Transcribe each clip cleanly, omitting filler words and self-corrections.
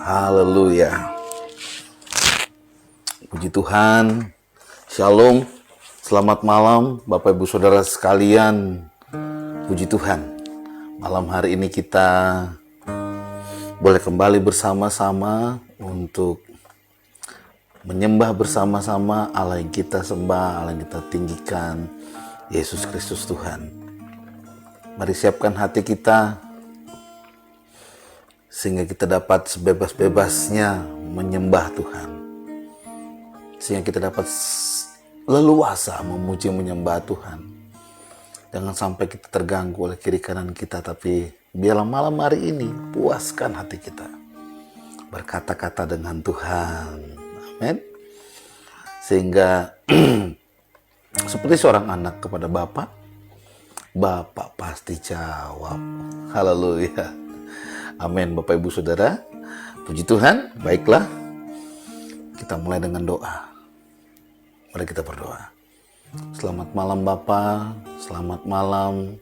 Haleluya. Puji Tuhan. Shalom. Selamat malam Bapak Ibu Saudara sekalian. Puji Tuhan. Malam hari ini kita boleh kembali bersama-sama untuk menyembah bersama-sama Allah yang kita sembah, Allah yang kita tinggikan, Yesus Kristus Tuhan. Mari siapkan hati kita sehingga kita dapat sebebas-bebasnya menyembah Tuhan. Sehingga kita dapat leluasa memuji menyembah Tuhan. Jangan sampai kita terganggu oleh kiri kanan kita, tapi biarlah malam hari ini puaskan hati kita. Berkata-kata dengan Tuhan. Amin. Sehingga seperti seorang anak kepada Bapak, Bapak pasti jawab. Haleluya. Amin. Bapak Ibu Saudara, puji Tuhan. Baiklah, kita mulai dengan doa. Mari kita berdoa. Selamat malam Bapa, selamat malam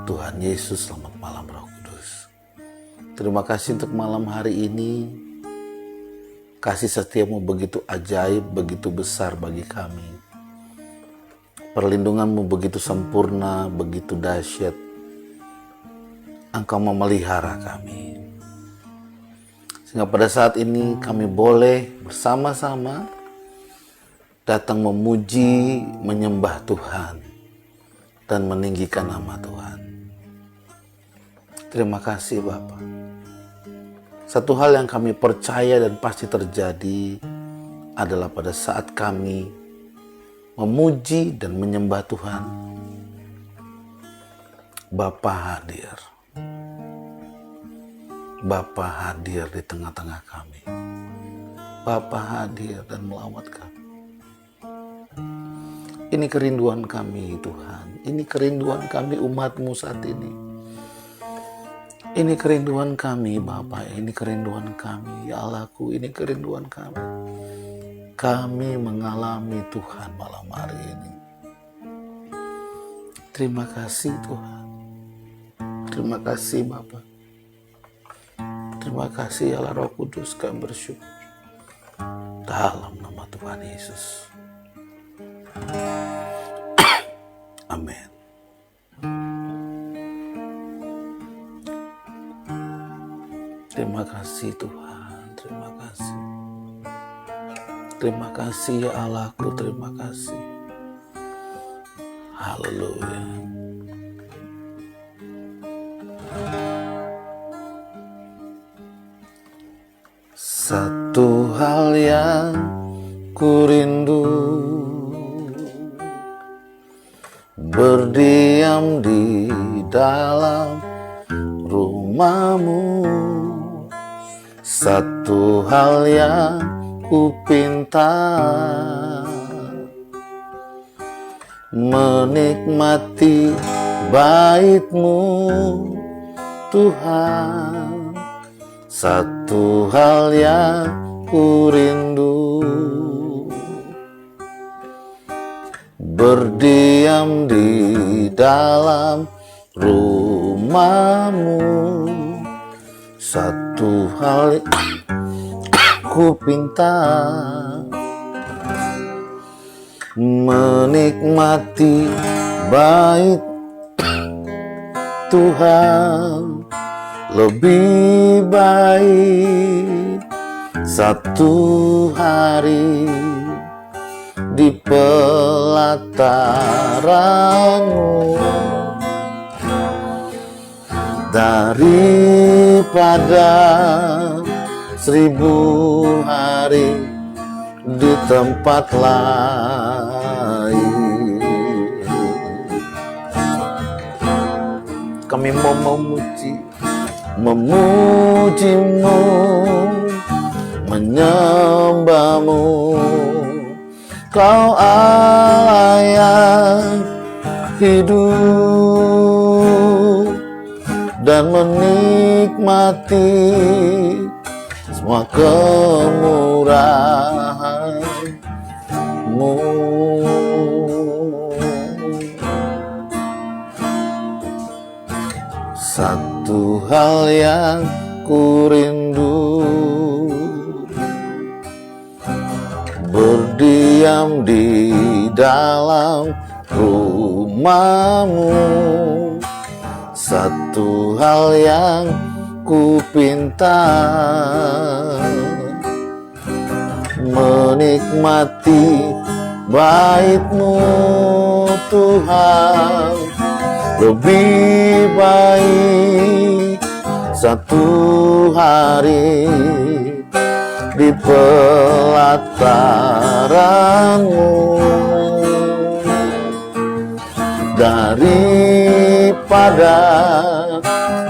Tuhan Yesus, selamat malam Roh Kudus. Terima kasih untuk malam hari ini. Kasih setiamu begitu ajaib, begitu besar bagi kami. Perlindunganmu begitu sempurna, begitu dahsyat. Engkau memelihara kami. Sehingga pada saat ini kami boleh bersama-sama datang memuji, menyembah Tuhan, dan meninggikan nama Tuhan. Terima kasih Bapa. Satu hal yang kami percaya dan pasti terjadi adalah pada saat kami memuji dan menyembah Tuhan, Bapa hadir. Bapa hadir di tengah-tengah kami. Bapa hadir dan melawat kami. Ini kerinduan kami Tuhan. Ini kerinduan kami umat-Mu saat ini. Ini kerinduan kami Bapa. Ini kerinduan kami. Ya Allahku, ini kerinduan kami. Kami mengalami Tuhan malam hari ini. Terima kasih Tuhan. Terima kasih Bapa. Terima kasih Allah Roh Kudus, kami bersyukur. Dalam nama Tuhan Yesus. Amin. Terima kasih Tuhan. Terima kasih. Terima kasih ya Allahku, terima kasih. Haleluya. Satu hal yang ku rindu, berdiam di dalam rumah-Mu. Satu hal yang ku pinta, menikmati bait-Mu Tuhan. Satu hal yang ku rindu, berdiam di dalam rumah-Mu. Satu hal ku pinta, menikmati bait Tuhan. Lebih baik satu hari di pelataran-Mu daripada 1000 hari di tempat lain. Kami mau memuji-Mu, menyembah-Mu. Kau Allah yang hidup dan menikmati semua kemurahan-Mu. Satu hal yang ku rindu, berdiam di dalam rumahmu. Satu hal yang ku pinta, menikmati bait-Mu Tuhan. Lebih baik satu hari di pelataran-Mu daripada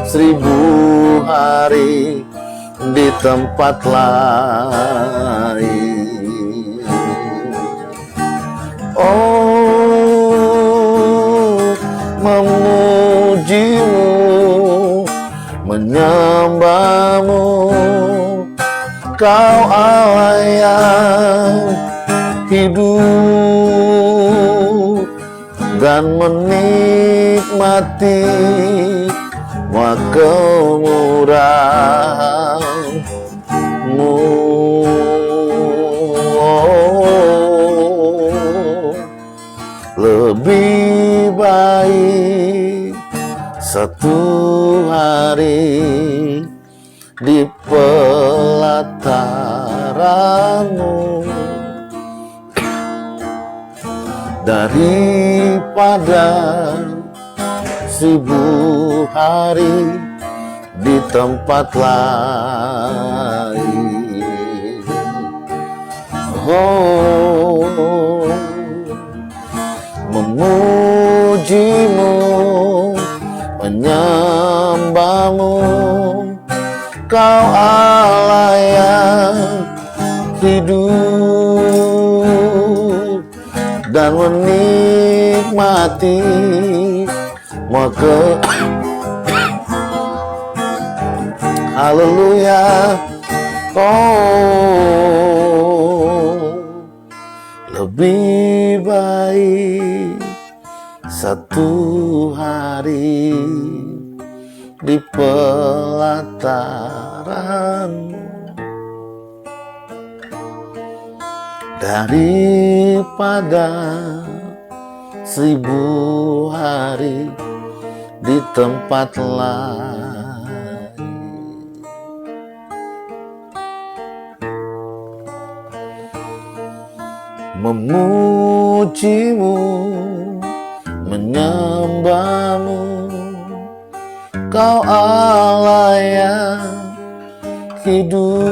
1000 hari di tempat lain. Oh, memuji-Mu, menyembah-Mu, Kau Allah yang hidup, dan menikmati semua kemurahan-Mu. Lebih baik satu hari di pelataran-Mu daripada 1000 hari di tempat lain. Oh, memuji-Mu, menyembah-Mu, Kau Allah yang hidup, dan menikmati semua haleluya. Oh, lebih baik satu hari di pelataran-Mu daripada 1000 hari di tempat lain. Memuji-Mu, menyembah-Mu, Kau Allah yang hidup,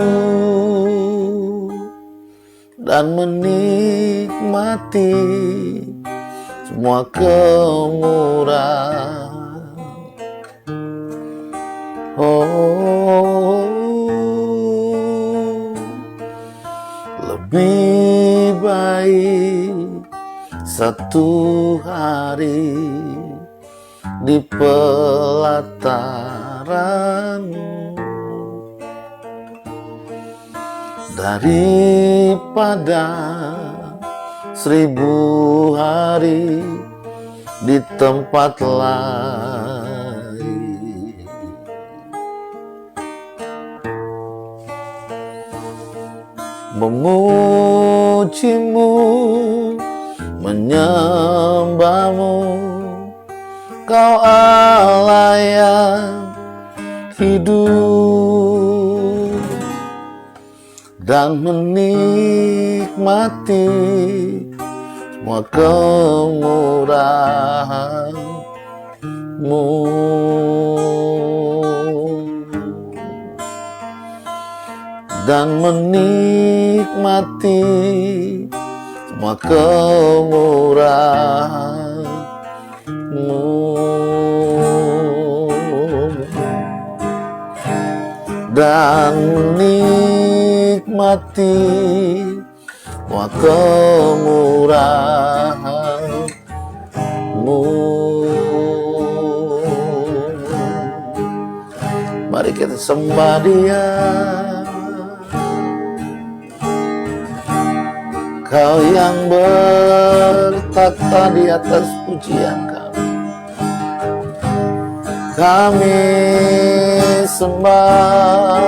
dan menikmati semua kemurahan. Oh, lebih baik satu hari di pelataran-Mu daripada 1000 hari di tempat lain. Memuji-Mu, menyembah-Mu, Kau Allah yang hidup, dan menikmati semua kemurahan-Mu, dan menikmati semua kemurahan-Mu, dan menikmati semua kemurahan-Mu. Mari kita sembah Dia. Kau yang bertakhta di atas pujian kami, kami sembah.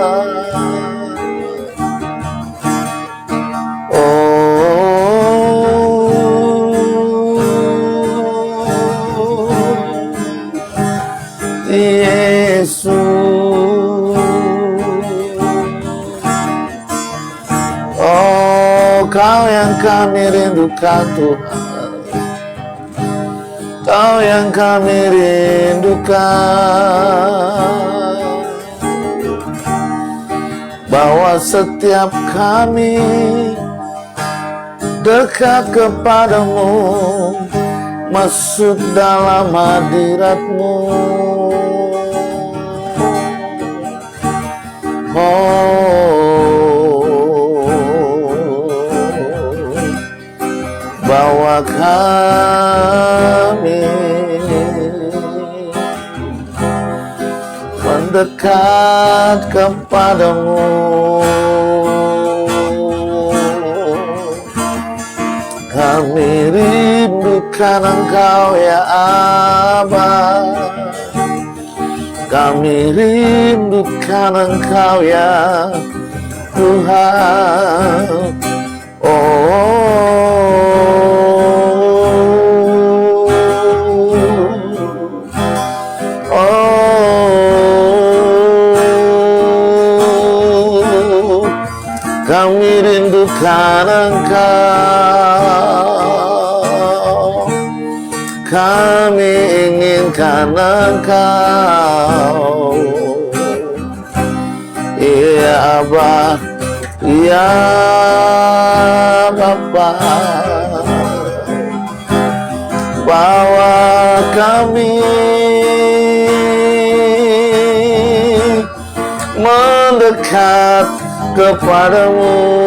Yesus, oh Kau yang kami rindukan Tuhan, Kau yang kami rindukan, bahwa setiap kami dekat kepadamu, masuk dalam hadirat-Mu. Bawa kami mendekat kepadamu. Kami rindukan Engkau ya Aba, kami rindukan Engkau ya Tuhan. Kami rindukan Engkau, kami inginkan Engkau, ya Aba, ya Bapa. Bawa kami mendekat kepadamu.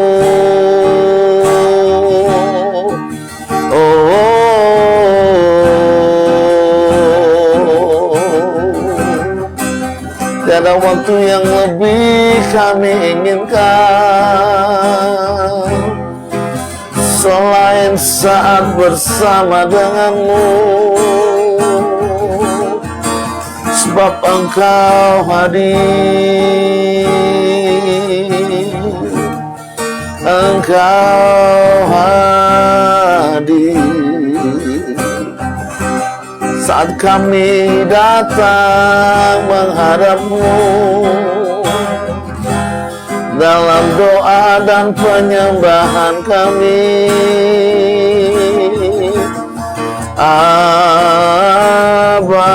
Tiada waktu yang lebih kami inginkan selain saat bersama denganmu, sebab Engkau hadir, Engkau hadir saat kami datang menghadap-Mu dalam doa dan penyembahan kami. Aba,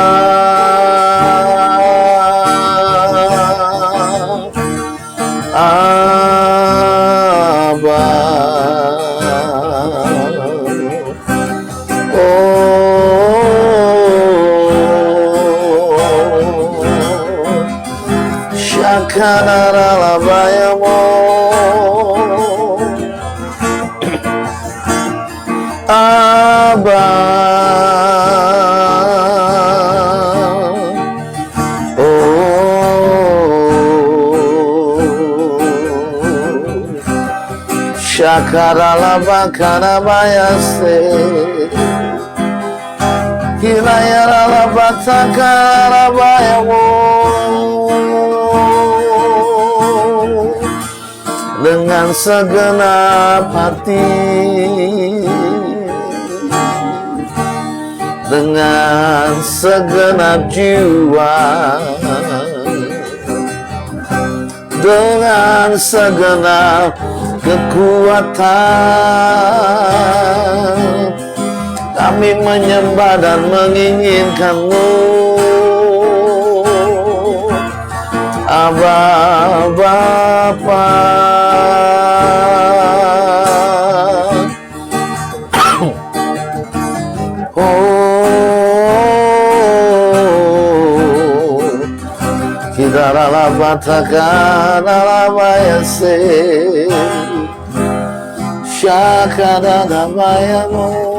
Aba, Shakaralabayamo, Aba, Shakaralabakanabayase, Hilayaralabatakarabayamo. Dengan segenap hati, dengan segenap jiwa, dengan segenap kekuatan, kami menyembah dan menginginkan-Mu, Aba Bapa. Hidaralabatakaalabayase, Shakadadabayamo.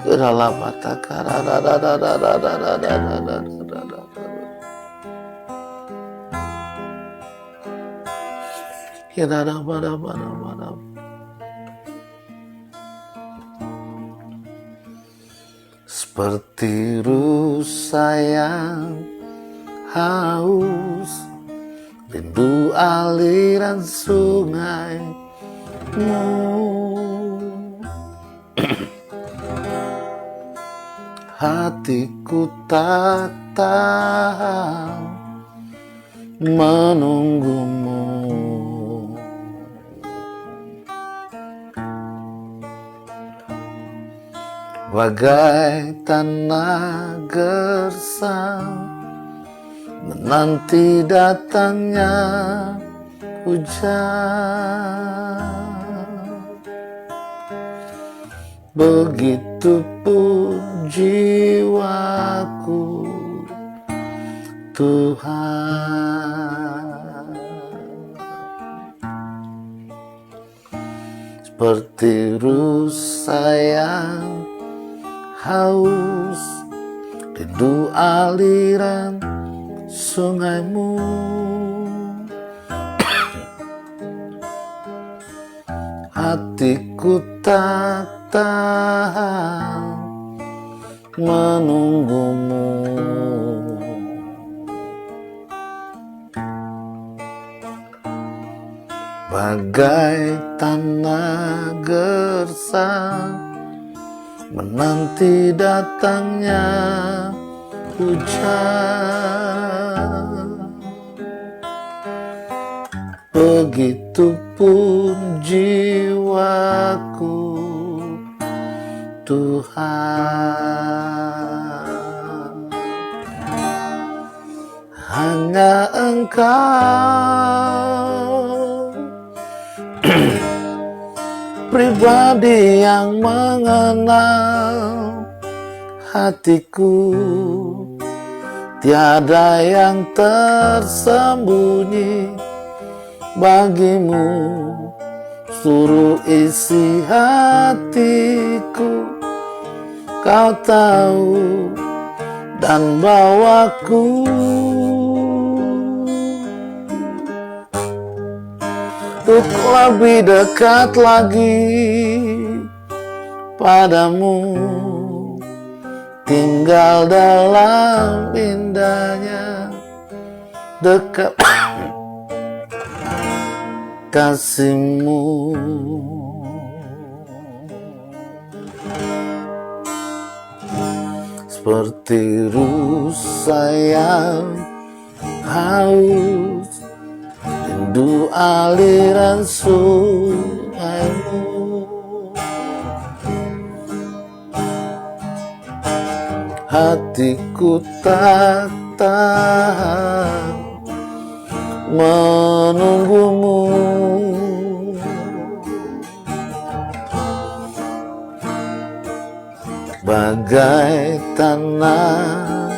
Kedalaman Seperti rusa yang haus, rindu aliran sungaimu. Hatiku tak tahan menunggumu. Bagai tanah gersang menanti datangnya hujan. Begitupun jiwaku, Tuhan. Seperti rusa yang haus, rindu aliran sungaimu. Hatiku tak tahan menunggumu. Bagai tanah gersang menanti datangnya hujan. Begitupun jiwaku, Tuhan. Hanya Engkau pribadi yang mengenal hatiku. Tiada yang tersembunyi bagimu, suruh isi hatiku. Kau tahu dan bawaku untuk lebih dekat lagi padamu, tinggal dalam indahnya dekat kasih-Mu. Seperti rusa yang haus, rindu aliran sungaimu. Hatiku tak tahan menunggumu. Bagai tanah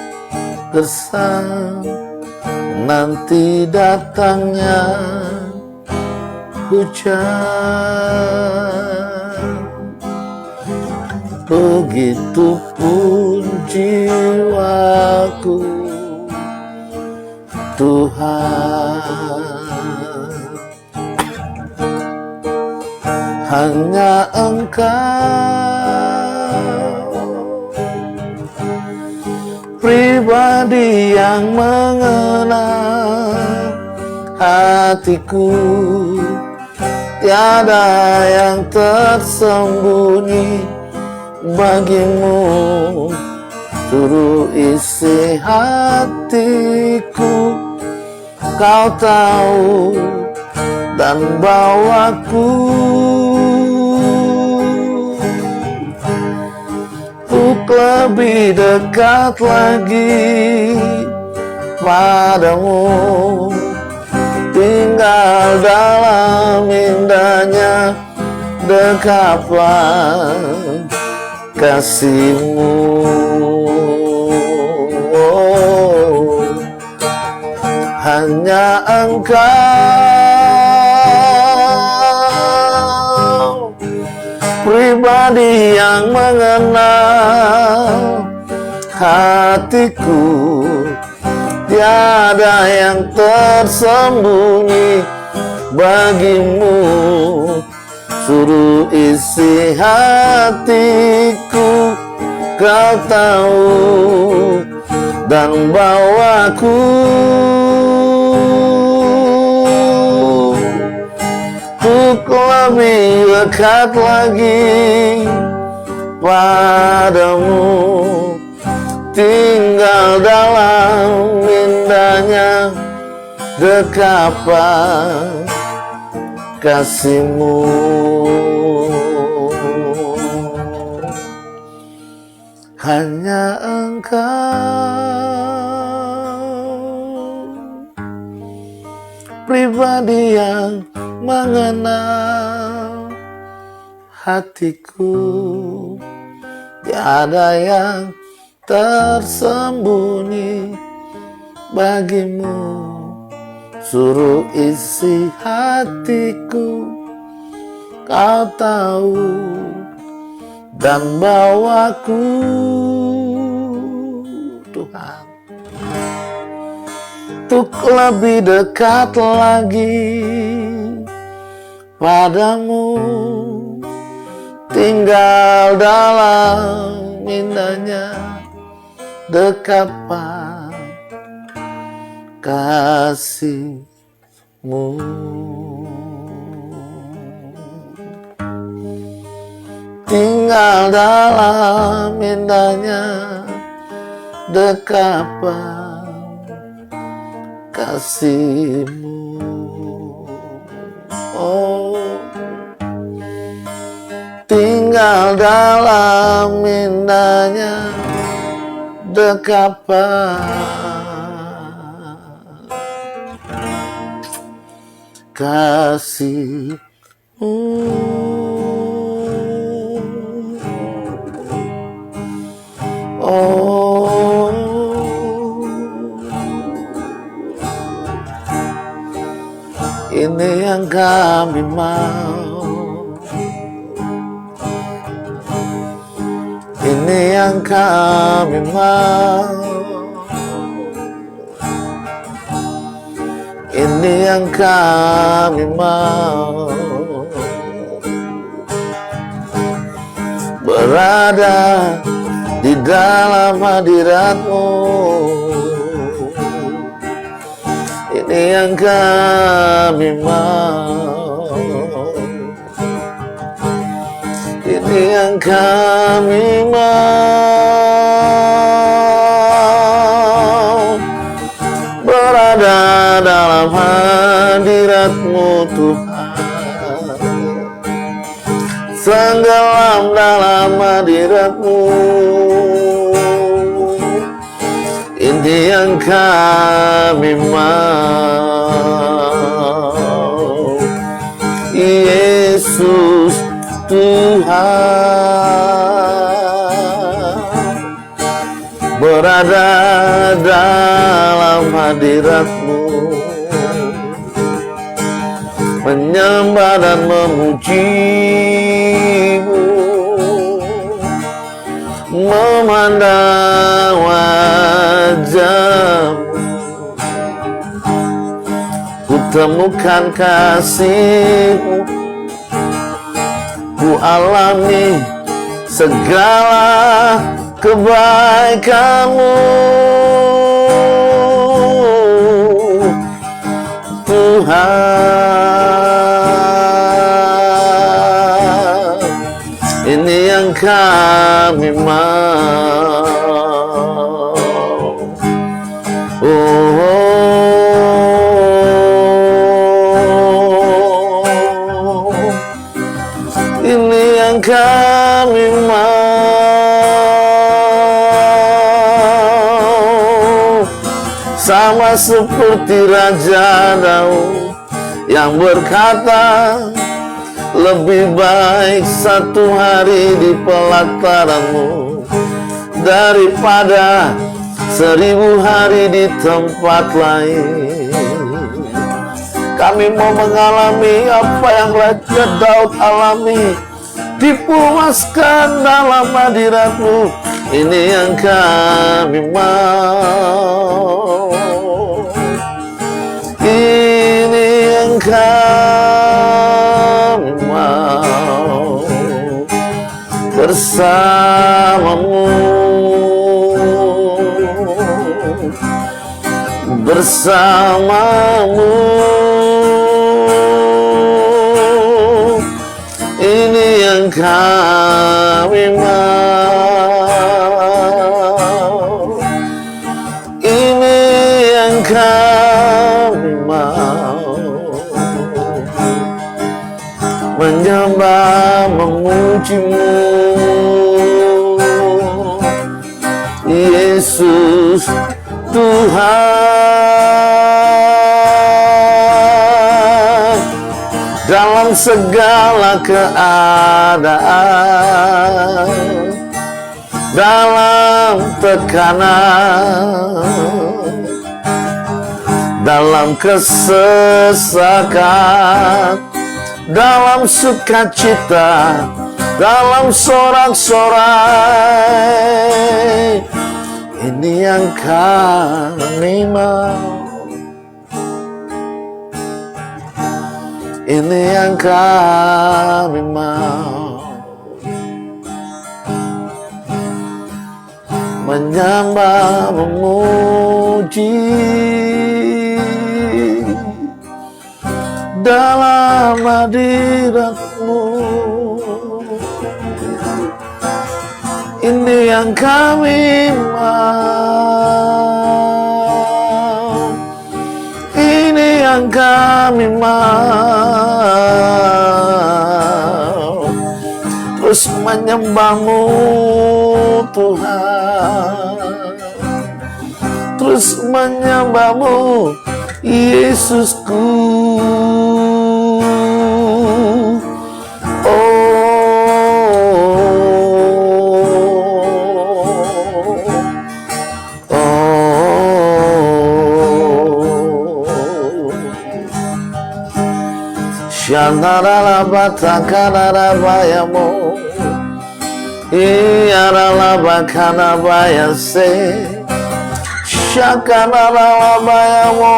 gersang nanti datangnya hujan. Begitupun jiwaku, Tuhan. Hanya Engkau pribadi yang mengenal hatiku. Tiada yang tersembunyi bagimu, suruh isi hatiku. Kau tahu dan bawaku untuk lebih dekat lagi padamu, tinggal dalam indahnya dekapan kasih-Mu. Hanya Engkau pribadi yang mengenal hatiku, tiada yang tersembunyi bagimu. Suruh isi hatiku, kau tahu, dan bawaku untuk lebih dekat lagi padamu, tinggal dalam indahnya dekapan kasih-Mu. Hanya Engkau pribadi yang mengenal hatiku, tiada yang tersembunyi bagimu. Suruh isi hatiku, kau tahu, dan bawaku Tuhan untuk lebih dekat lagi padamu, tinggal dalam indahnya dekapan kasih-Mu. Tinggal dalam indahnya dekapan kasih-Mu. Oh, tinggal dalam indahnya dekapan kasih-Mu. Oh, ini yang kami mau, ini yang kami mau, ini yang kami mau. Berada di dalam hadirat-Mu, ini yang kami mau, ini yang kami mau. Berada dalam hadirat-Mu Tuhan, tenggelam dalam hadirat-Mu, ini yang kami mau. Yesus Tuhan, berada dalam hadirat-Mu, menyembah dan memuji-Mu, memandang wajah-Mu. Ku temukan kasih-Mu, ku alami segala kebaikan-Mu, Tuhan. Ini yang kami mau. Ini yang kami mau. Sama seperti Raja Daud yang berkata, lebih baik satu hari di pelataran-Mu daripada 1000 hari di tempat lain. Kami mau mengalami apa yang Raja Daud alami, dipuaskan dalam hadirat-Mu, Ini yang kami mau. Ini yang kami mau. Bersamamu, bersamamu. Ini yang kami mau. Ini yang kami mau. Menyembah, memujimu, Yesus Tuhan. Dalam segala keadaan, dalam tekanan, dalam kesesakan, dalam sukacita, dalam sorak-sorai, ini yang kami mau. Ini yang kami mau. Menyembah, memuji dalam hadirat-Mu. Ini yang kami mau. Ini yang kami mau. Terus menyembah-Mu Tuhan. Terus menyembah-Mu Yesusku. Shandarala batakana bayamo, Iyarala bakana bayase, Shakanala bayamo.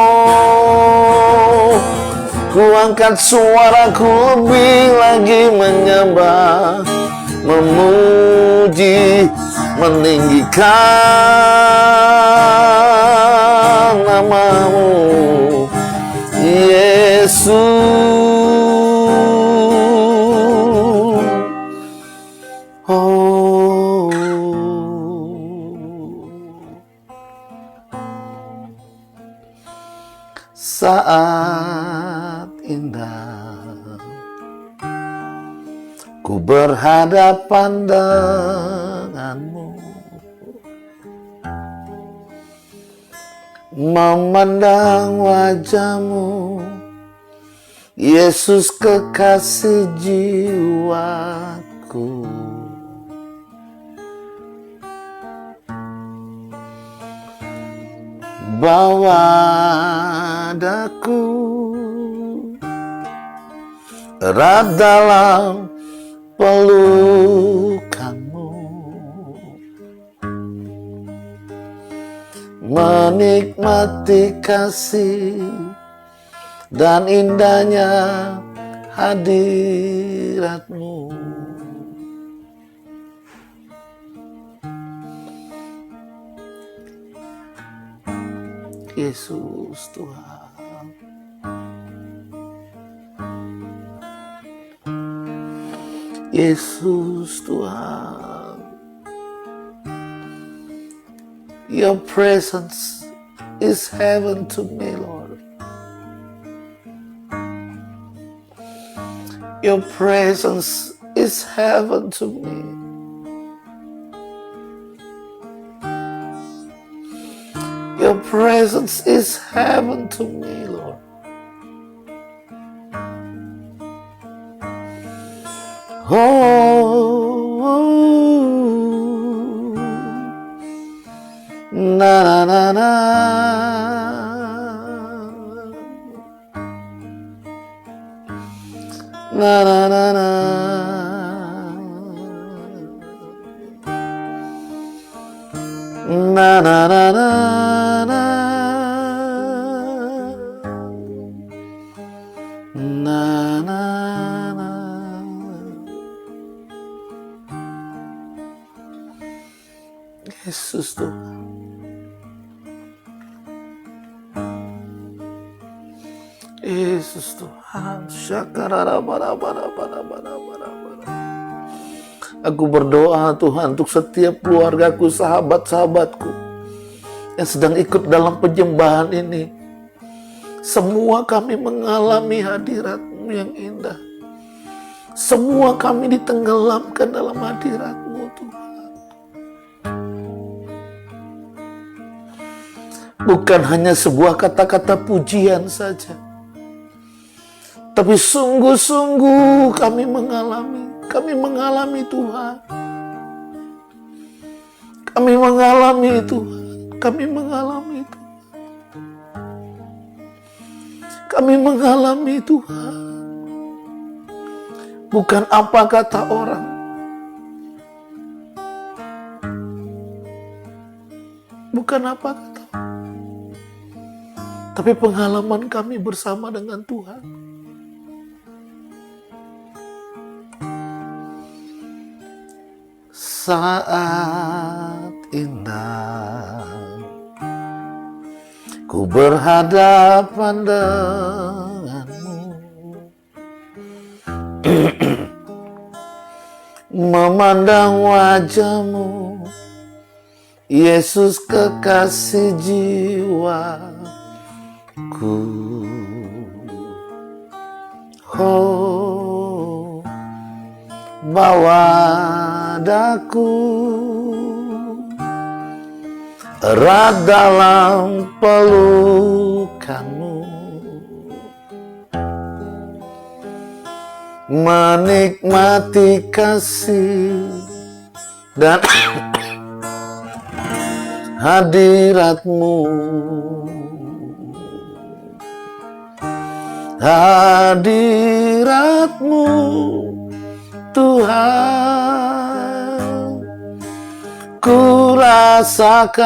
Ku angkat suaraku lebih lagi menyembah, memuji, meninggikan nama-Mu, Yesus. Saat indah ku berhadapan denganmu, memandang wajah-Mu, Yesus kekasih jiwaku. Bawa daku erat dalam pelukan-Mu, menikmati kasih dan indahnya hadirat-Mu. Yesus Tuhan. Yesus Tuhan. Your presence is heaven to me, Lord. Your presence is heaven to me. Your presence is heaven to me, Lord. Oh, na na na na, na na na na. na na na na na na na. Yesus Tuhan, Yesus Tuhan. Aku berdoa Tuhan untuk setiap keluargaku, sahabat-sahabatku yang sedang ikut dalam penyembahan ini. Semua kami mengalami hadirat-Mu yang indah. Semua kami ditenggelamkan dalam hadirat-Mu Tuhan. Bukan hanya sebuah kata-kata pujian saja, tapi sungguh-sungguh kami mengalami Tuhan. Kami mengalami Tuhan. Kami mengalami Tuhan. Kami mengalami Tuhan. Bukan apa kata orang, bukan apa kata orang, tapi pengalaman kami bersama dengan Tuhan. Saat indah ku berhadapan denganmu, memandang wajahmu, Yesus kekasih jiwaku. Oh, bawa daku erat dalam pelukanmu, menikmati kasih dan hadirat-Mu, hadirat-Mu Tuhan, ku rasakan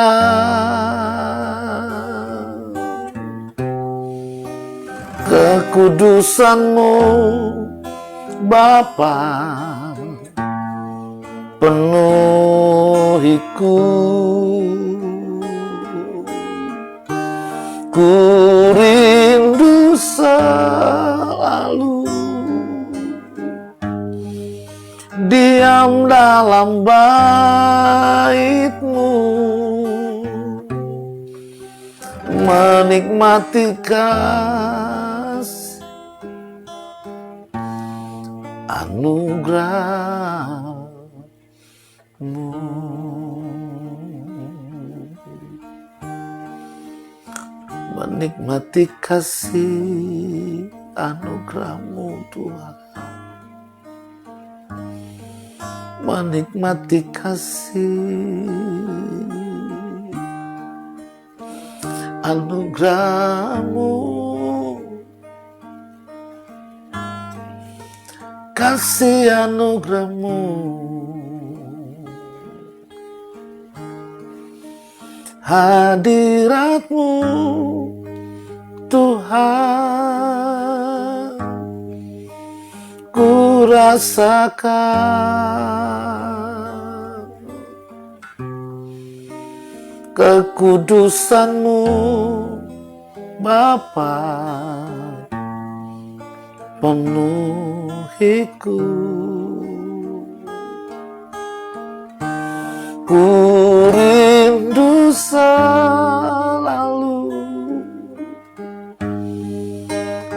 kekudusan-Mu Bapa, penuhiku, ku rindu selalu diam dalam bait-Mu, menikmati kasih anugerah-Mu, menikmati kasih anugerah-Mu Tuhan, menikmati kasih anugerah-Mu, kasih anugerah-Mu, hadirat-Mu Tuhan, ku rasakan kekudusan-Mu Bapa, penuhiku, ku rindu selalu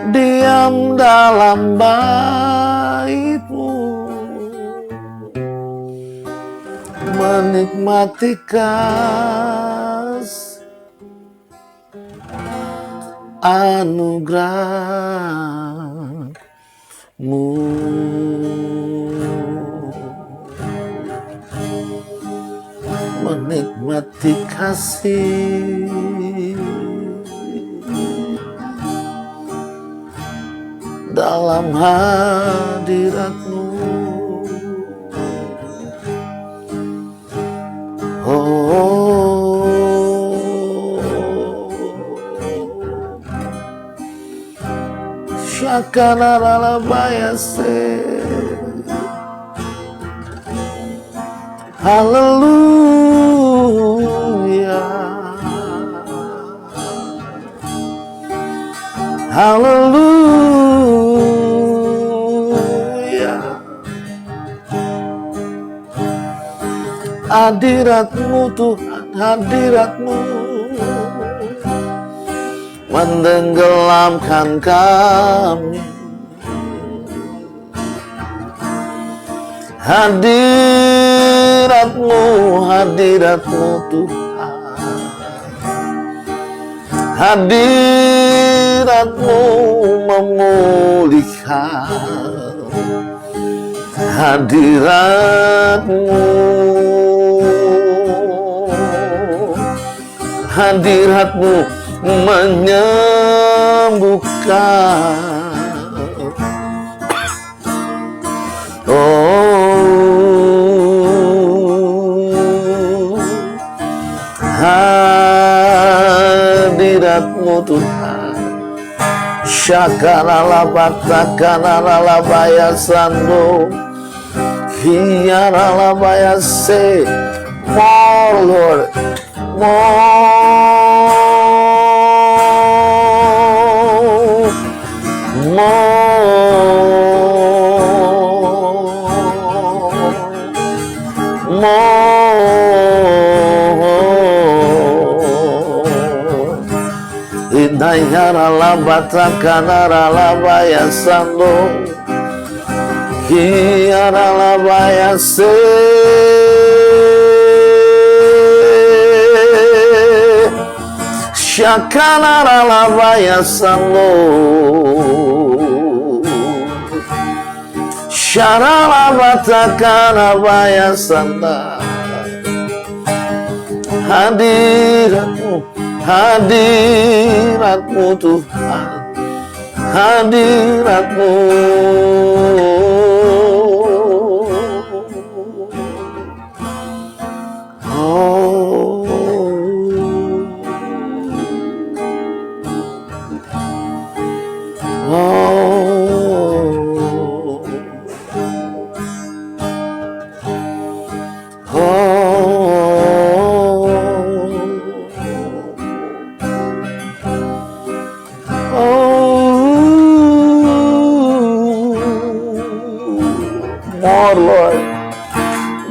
diam dalam bait-Mu, menikmati kasih anugerah-Mu, menikmati kasih dalam hadirat-Mu. Oh, shakanaralabayase. Haleluya, haleluya. Hadirat-Mu Tuhan, hadirat-Mu menenggelamkan kami. Hadirat-Mu, hadirat-Mu Tuhan, hadirat-Mu memulihkan, hadirat-Mu, hadirat-Mu menyembuhkan. Hadirat-Mu Tuhan, shakanalabatakanalabayasando, hiaralabayase. More Lord, Hinayaralabatakanaralabayasando, hiaralabayase. Shakanaralabayasando, sharalabatakanarabayasanda. Hadirat-Mu, hadirat-Mu Tuhan, hadirat-Mu.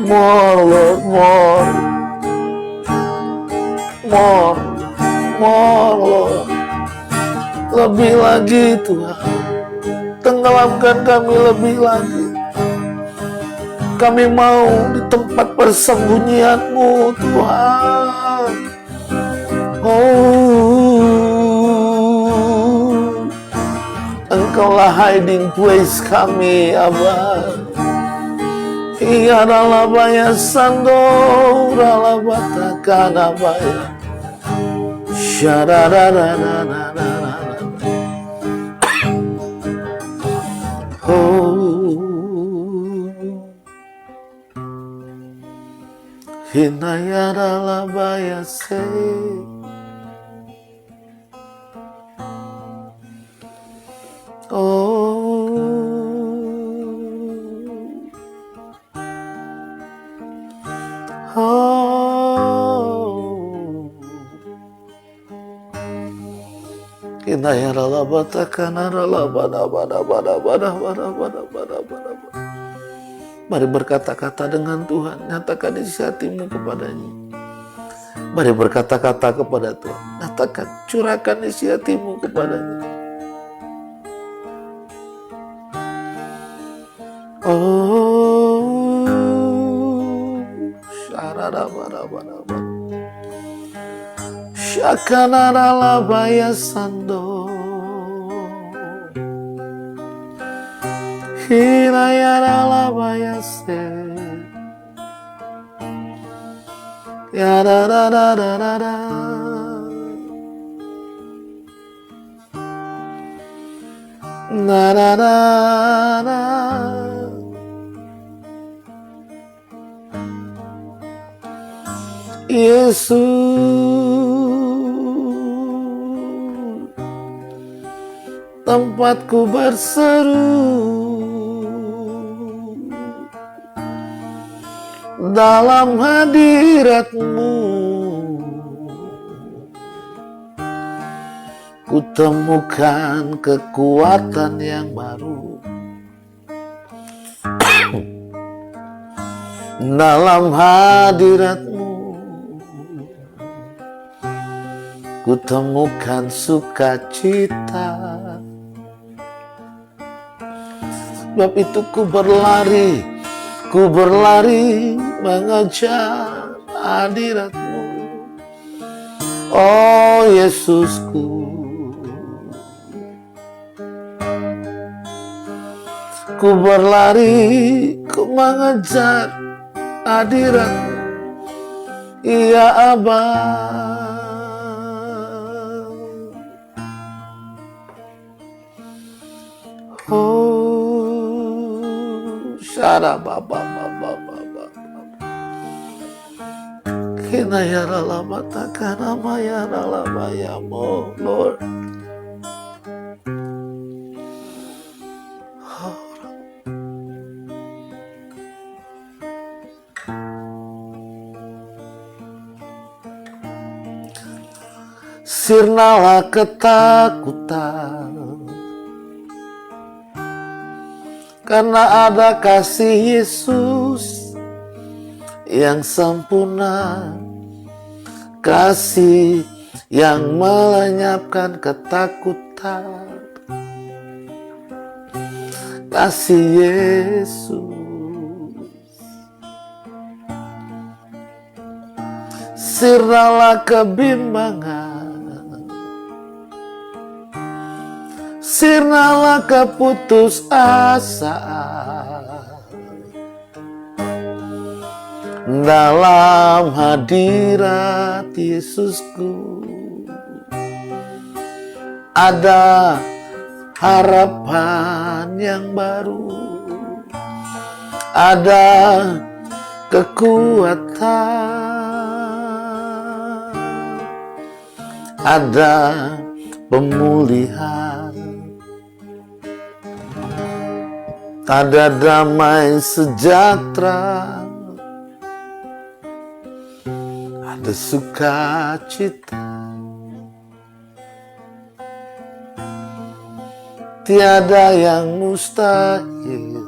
More Lord, more Lord, more Lord. Lebih lagi Tuhan, tenggelamkan kami lebih lagi. Kami mau di tempat persembunyian-Mu Tuhan. Engkaulah hiding place kami, Abah. Iyaralabayasando, ralabatakanabaya, syararararararara. Hinayaralabayase. Mari berkata-kata dengan Tuhan, nyatakan isi hatimu kepadanya. Mari berkata-kata kepada Tuhan, nyatakan, curahkan isi hatimu kepadanya. Shakanaralabayasando, hinayaralabayase, yararararara, nararara. Yesus, tempatku berseru dalam hadirat-Mu. Ku temukan kekuatan yang baru dalam hadirat-Mu. Ku temukan sukacita. Sebab itu ku berlari mengejar hadirat-Mu. Oh Yesusku, ku berlari, ku mengejar hadirat-Mu. Iya Abah. Oh, syara baba. Kena ya lama takkan nama ya lama ya mo Lord. Sirnalah ketakutan, karena ada kasih Yesus yang sempurna, kasih yang melenyapkan ketakutan, kasih Yesus. Sirnalah kebimbangan, sirnalah keputusasaan, dalam hadirat Yesusku ada harapan yang baru, ada kekuatan, ada pemulihan, ada damai sejahtera, ada sukacita. Tiada yang mustahil,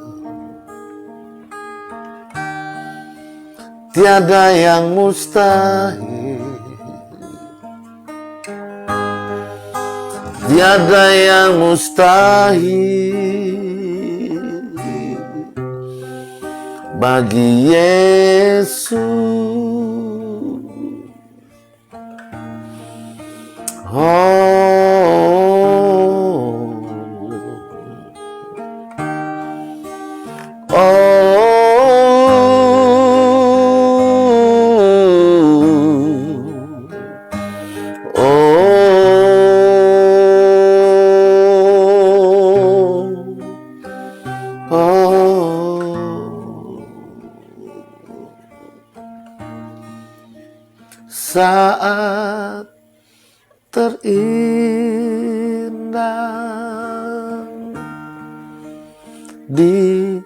tiada yang mustahil, tiada yang mustahil bagi Yesus. Saat terindah di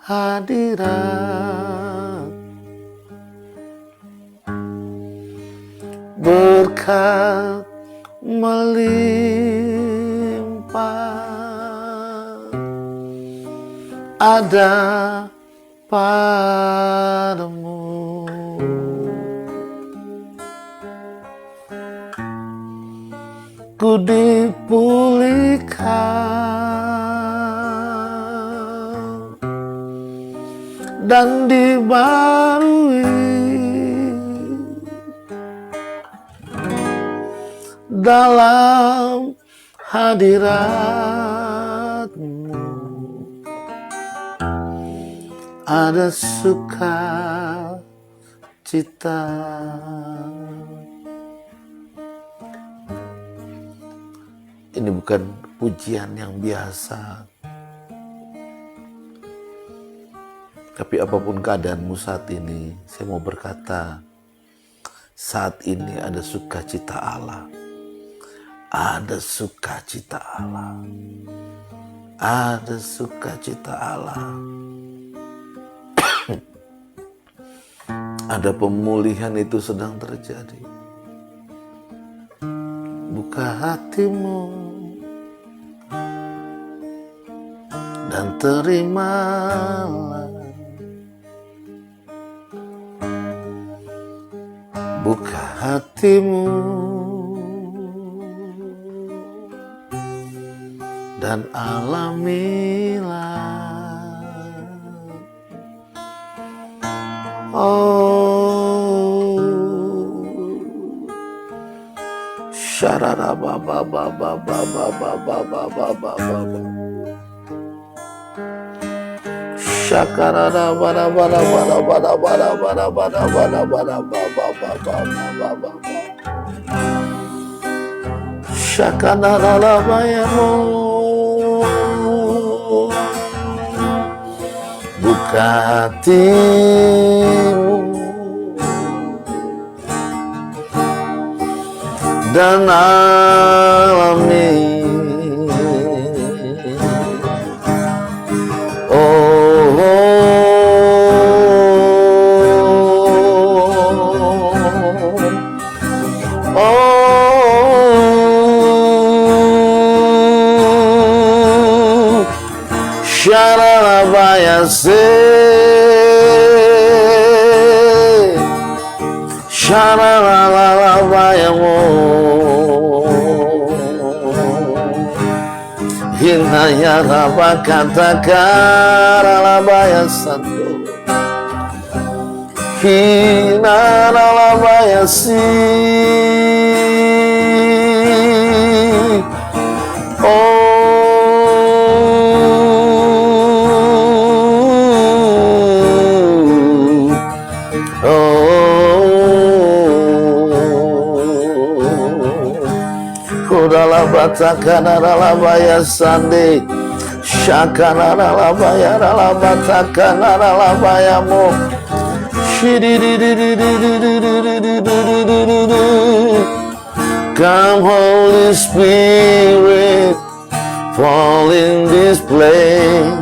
hadirat, berkat melimpah ada padamu. Ku dipulihkan dan dibarui dalam hadirat-Mu. Ada sukacita. Ini bukan pujian yang biasa, tapi apapun keadaanmu saat ini, saya mau berkata, saat ini ada sukacita Allah, ada sukacita Allah. Ada sukacita Allah. Ada pemulihan itu sedang terjadi. Buka hatimu dan terimalah. Buka hatimu dan alamilah. Oh, syarara baba baba baba baba baba baba. Shakarara bara bara bara bara bara bara bara bara bara baba baba baba. Shakanara bayamo. Buka hatimu dan alami. Oh, oh, oh, Sharabaya Sharalabayamo Hinaya Rabakata Karalabaya Santo Hinaralabaya Si. Batakanaralabaya Sande Shakanaralabaya Ralabatakanaralabaya Mo Come Holy Spirit, fall in this place.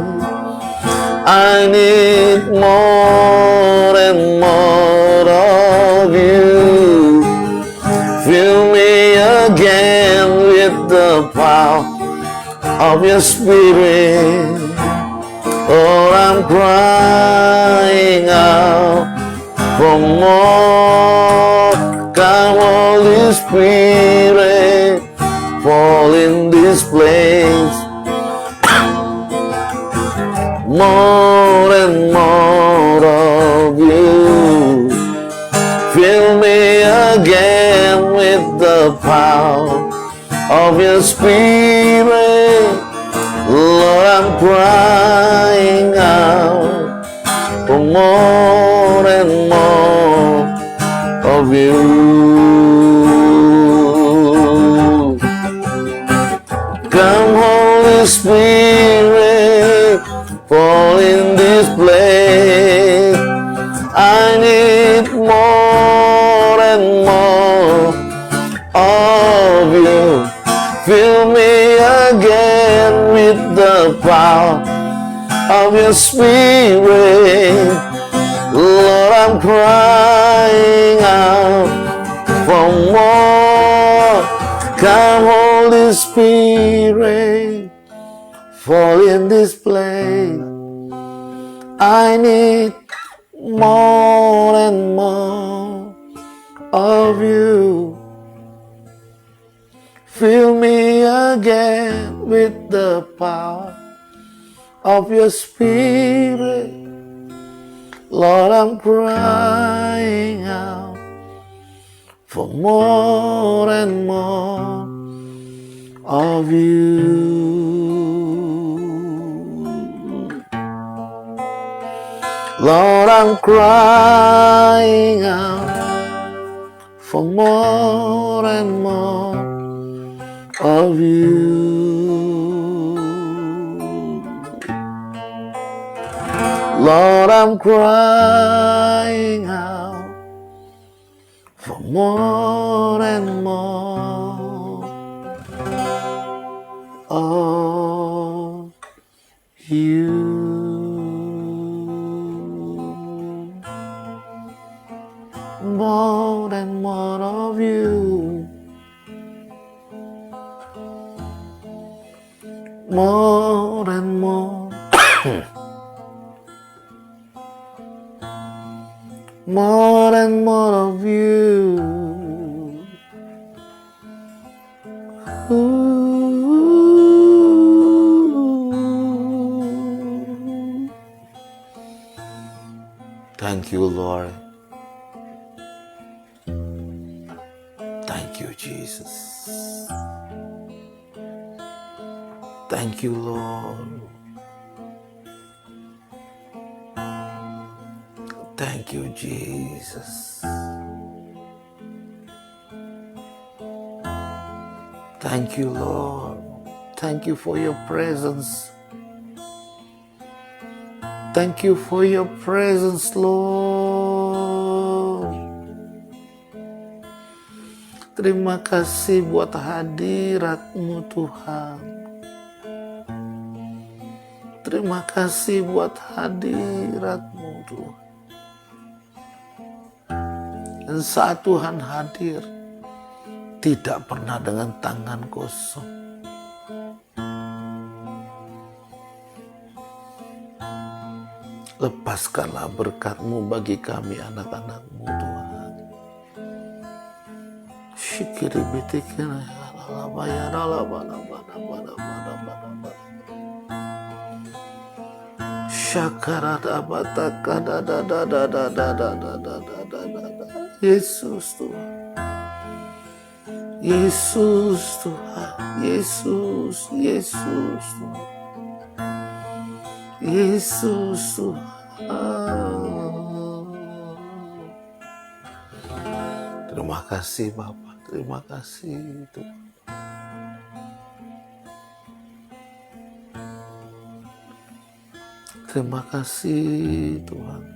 I need more and more of you. Fill me again with the power of your Spirit. Oh, I'm crying out for more. Come, Holy Spirit, fall in this place. More and more of you. Fill me again with the power of your Spirit. Lord, I'm crying out for more and more of you. Come, Holy Spirit, fall in this place. I need more and more of you. Fill me again with the power of your Spirit. Lord, I'm crying out for more. Come, Holy Spirit, fall in this place. I need more and more of you. Fill me again with the power of your Spirit. Lord, I'm crying out for more and more of you. Lord, I'm crying out for more and more of you. Lord, I'm crying out for more and more of you. More and more of you. More and more. More and more of you. Ooh. Thank you, Lord. Thank you, Jesus. Thank you, Lord. Thank you, Jesus. Thank you, Lord. Thank you for your presence. Thank you for your presence, Lord. Terima kasih buat hadirat-Mu, Tuhan. Terima kasih buat hadirat-Mu, Tuhan. Dan saat Tuhan hadir, tidak pernah dengan tangan kosong. Lepaskanlah berkat-Mu bagi kami anak-anak-Mu, Tuhan. Syikiri bitikina ya Syakarat abataka da. Yesus Tuhan. Yesus Tuhan. Yesus Tuhan. Yesus Tuhan. Terima kasih Bapak. Terima kasih Tuhan. Terima kasih Tuhan.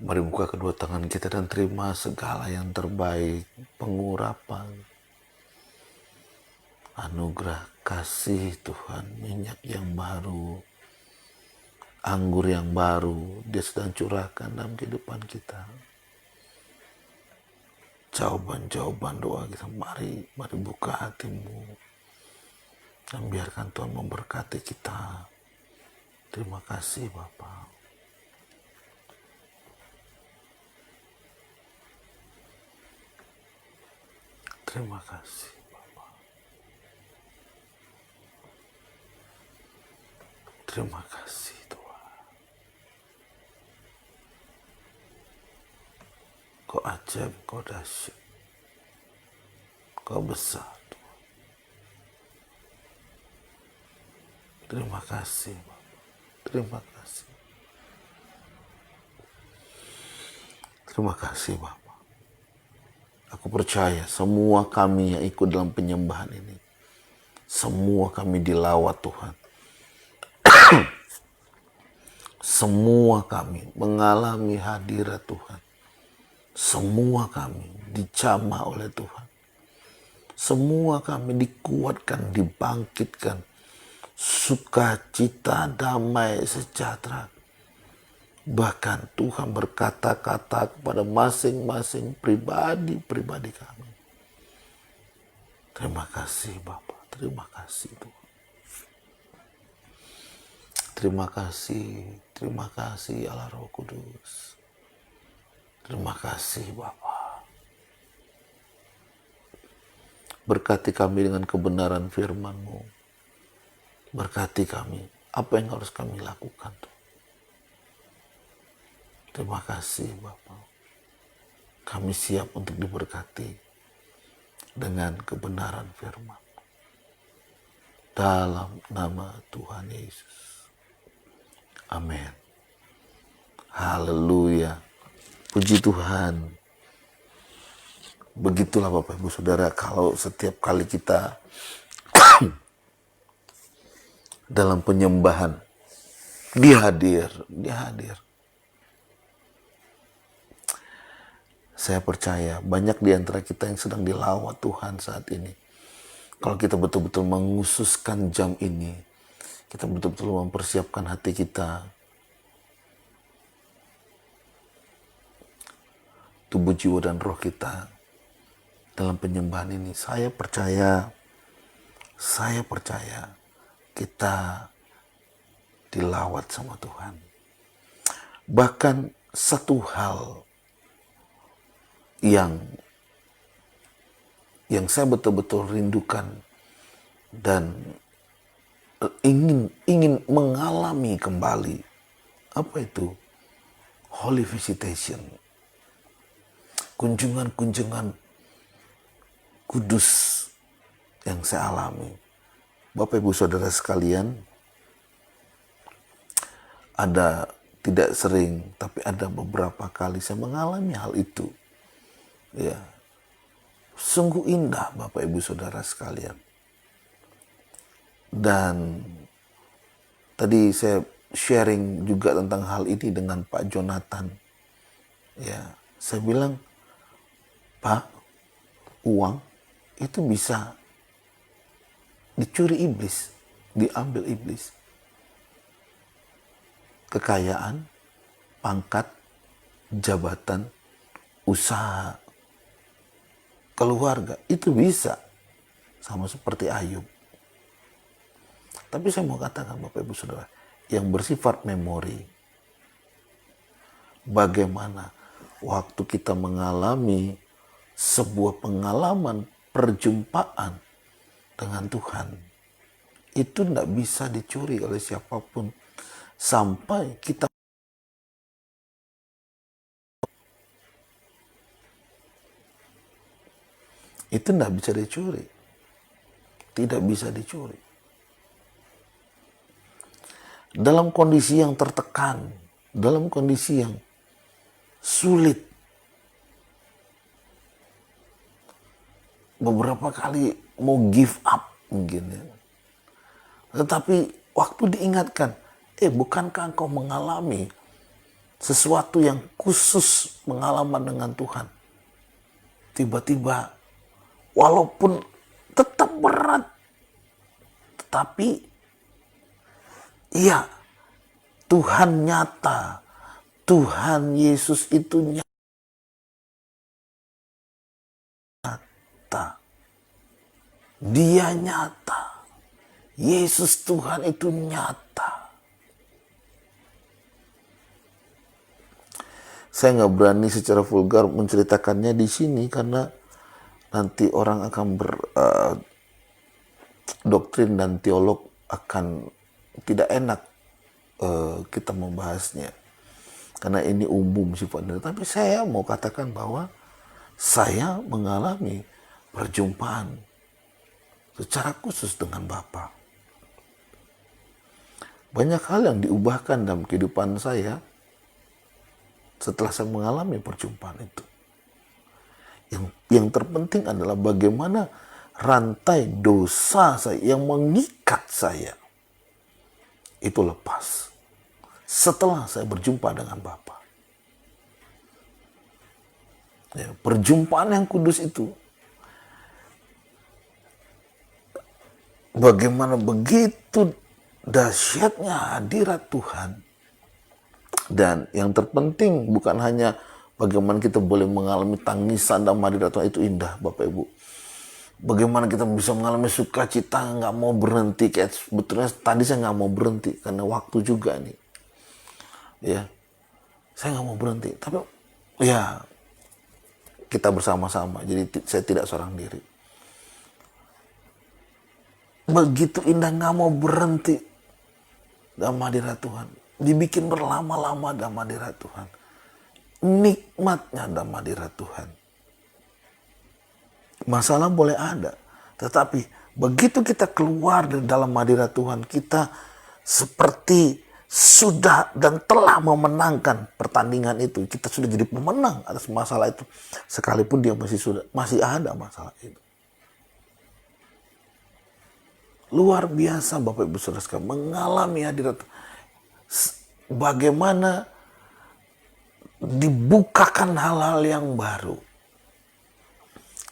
Mari buka kedua tangan kita dan terima segala yang terbaik, pengurapan, anugerah kasih Tuhan, minyak yang baru, anggur yang baru, Dia sedang curahkan dalam kehidupan kita. Jawaban-jawaban doa kita, mari buka hatimu. Dan biarkan Tuhan memberkati kita. Terima kasih Bapa. Terima kasih Bapa. Terima kasih Tuhan. Kau ajaib, Kau dahsyat. Kau besar. Terima kasih, Bapak. Terima kasih. Terima kasih, Bapak. Aku percaya semua kami yang ikut dalam penyembahan ini, semua kami dilawat Tuhan. Semua kami mengalami hadirat Tuhan. Semua kami dijamah oleh Tuhan. Semua kami dikuatkan, dibangkitkan. Sukacita, damai, sejahtera. Bahkan Tuhan berkata-kata kepada masing-masing pribadi kami. Terima kasih Bapa, terima kasih Tuhan. Terima kasih Allah Roh Kudus. Terima kasih Bapa. Berkati kami dengan kebenaran firman-Mu. Berkati kami, apa yang harus kami lakukan. Terima kasih Bapak. Kami siap untuk diberkati dengan kebenaran firman. Dalam nama Tuhan Yesus. Amin. Haleluya. Puji Tuhan. Begitulah Bapak Ibu Saudara, kalau setiap kali kita dalam penyembahan, Dia hadir. Saya percaya banyak di antara kita yang sedang dilawat Tuhan saat ini. Kalau kita betul-betul mengususkan jam ini, kita betul-betul mempersiapkan hati kita, tubuh, jiwa, dan roh kita dalam penyembahan ini. Saya percaya kita dilawat sama Tuhan. Bahkan satu hal yang saya betul-betul rindukan dan ingin mengalami kembali, apa itu? Holy visitation. Kunjungan-kunjungan kudus yang saya alami. Bapak Ibu Saudara sekalian, ada tidak sering, tapi ada beberapa kali saya mengalami hal itu. Ya, sungguh indah Bapak Ibu Saudara sekalian. Dan tadi saya sharing juga tentang hal ini dengan Pak Jonathan. Ya, saya bilang, Pak, uang itu bisa dicuri iblis, diambil iblis. Kekayaan, pangkat, jabatan, usaha, keluarga, itu bisa. Sama seperti Ayub. Tapi saya mau katakan Bapak Ibu Saudara, yang bersifat memori, bagaimana waktu kita mengalami sebuah pengalaman perjumpaan dengan Tuhan, itu tidak bisa dicuri oleh siapapun sampai kita itu tidak bisa dicuri, tidak bisa dicuri. Dalam kondisi yang tertekan, dalam kondisi yang sulit, beberapa kali mau give up mungkin ya. Tetapi waktu diingatkan, bukankah engkau mengalami sesuatu yang khusus pengalaman dengan Tuhan? Tiba-tiba walaupun tetap berat, tetapi iya, Tuhan nyata, Tuhan Yesus itu nyata. Dia nyata. Yesus Tuhan itu nyata. Saya nggak berani secara vulgar menceritakannya di sini karena nanti orang akan doktrin dan teolog akan tidak enak kita membahasnya karena ini umum sifatnya. Tapi saya mau katakan bahwa saya mengalami perjumpaan secara khusus dengan Bapa. Banyak hal yang diubahkan dalam kehidupan saya setelah saya mengalami perjumpaan itu. Yang terpenting adalah bagaimana rantai dosa saya yang mengikat saya itu lepas setelah saya berjumpa dengan Bapa. Ya, perjumpaan yang kudus itu bagaimana begitu dahsyatnya hadirat Tuhan. Dan yang terpenting bukan hanya bagaimana kita boleh mengalami tangisan dan hadirat Tuhan, itu indah Bapak Ibu. Bagaimana kita bisa mengalami sukacita nggak mau berhenti. Kayak sebetulnya tadi saya nggak mau berhenti karena waktu juga nih. Ya, saya nggak mau berhenti. Tapi ya kita bersama-sama. Jadi saya tidak seorang diri. Begitu indah, nggak mau berhenti dalam hadirat Tuhan. Dibikin berlama-lama dalam hadirat Tuhan. Nikmatnya dalam hadirat Tuhan. Masalah boleh ada, tetapi begitu kita keluar dari dalam hadirat Tuhan, kita seperti sudah dan telah memenangkan pertandingan itu. Kita sudah jadi pemenang atas masalah itu, sekalipun dia masih ada masalah itu. Luar biasa Bapak Ibu Saudara sekalian mengalami hadirat. Bagaimana dibukakan hal-hal yang baru.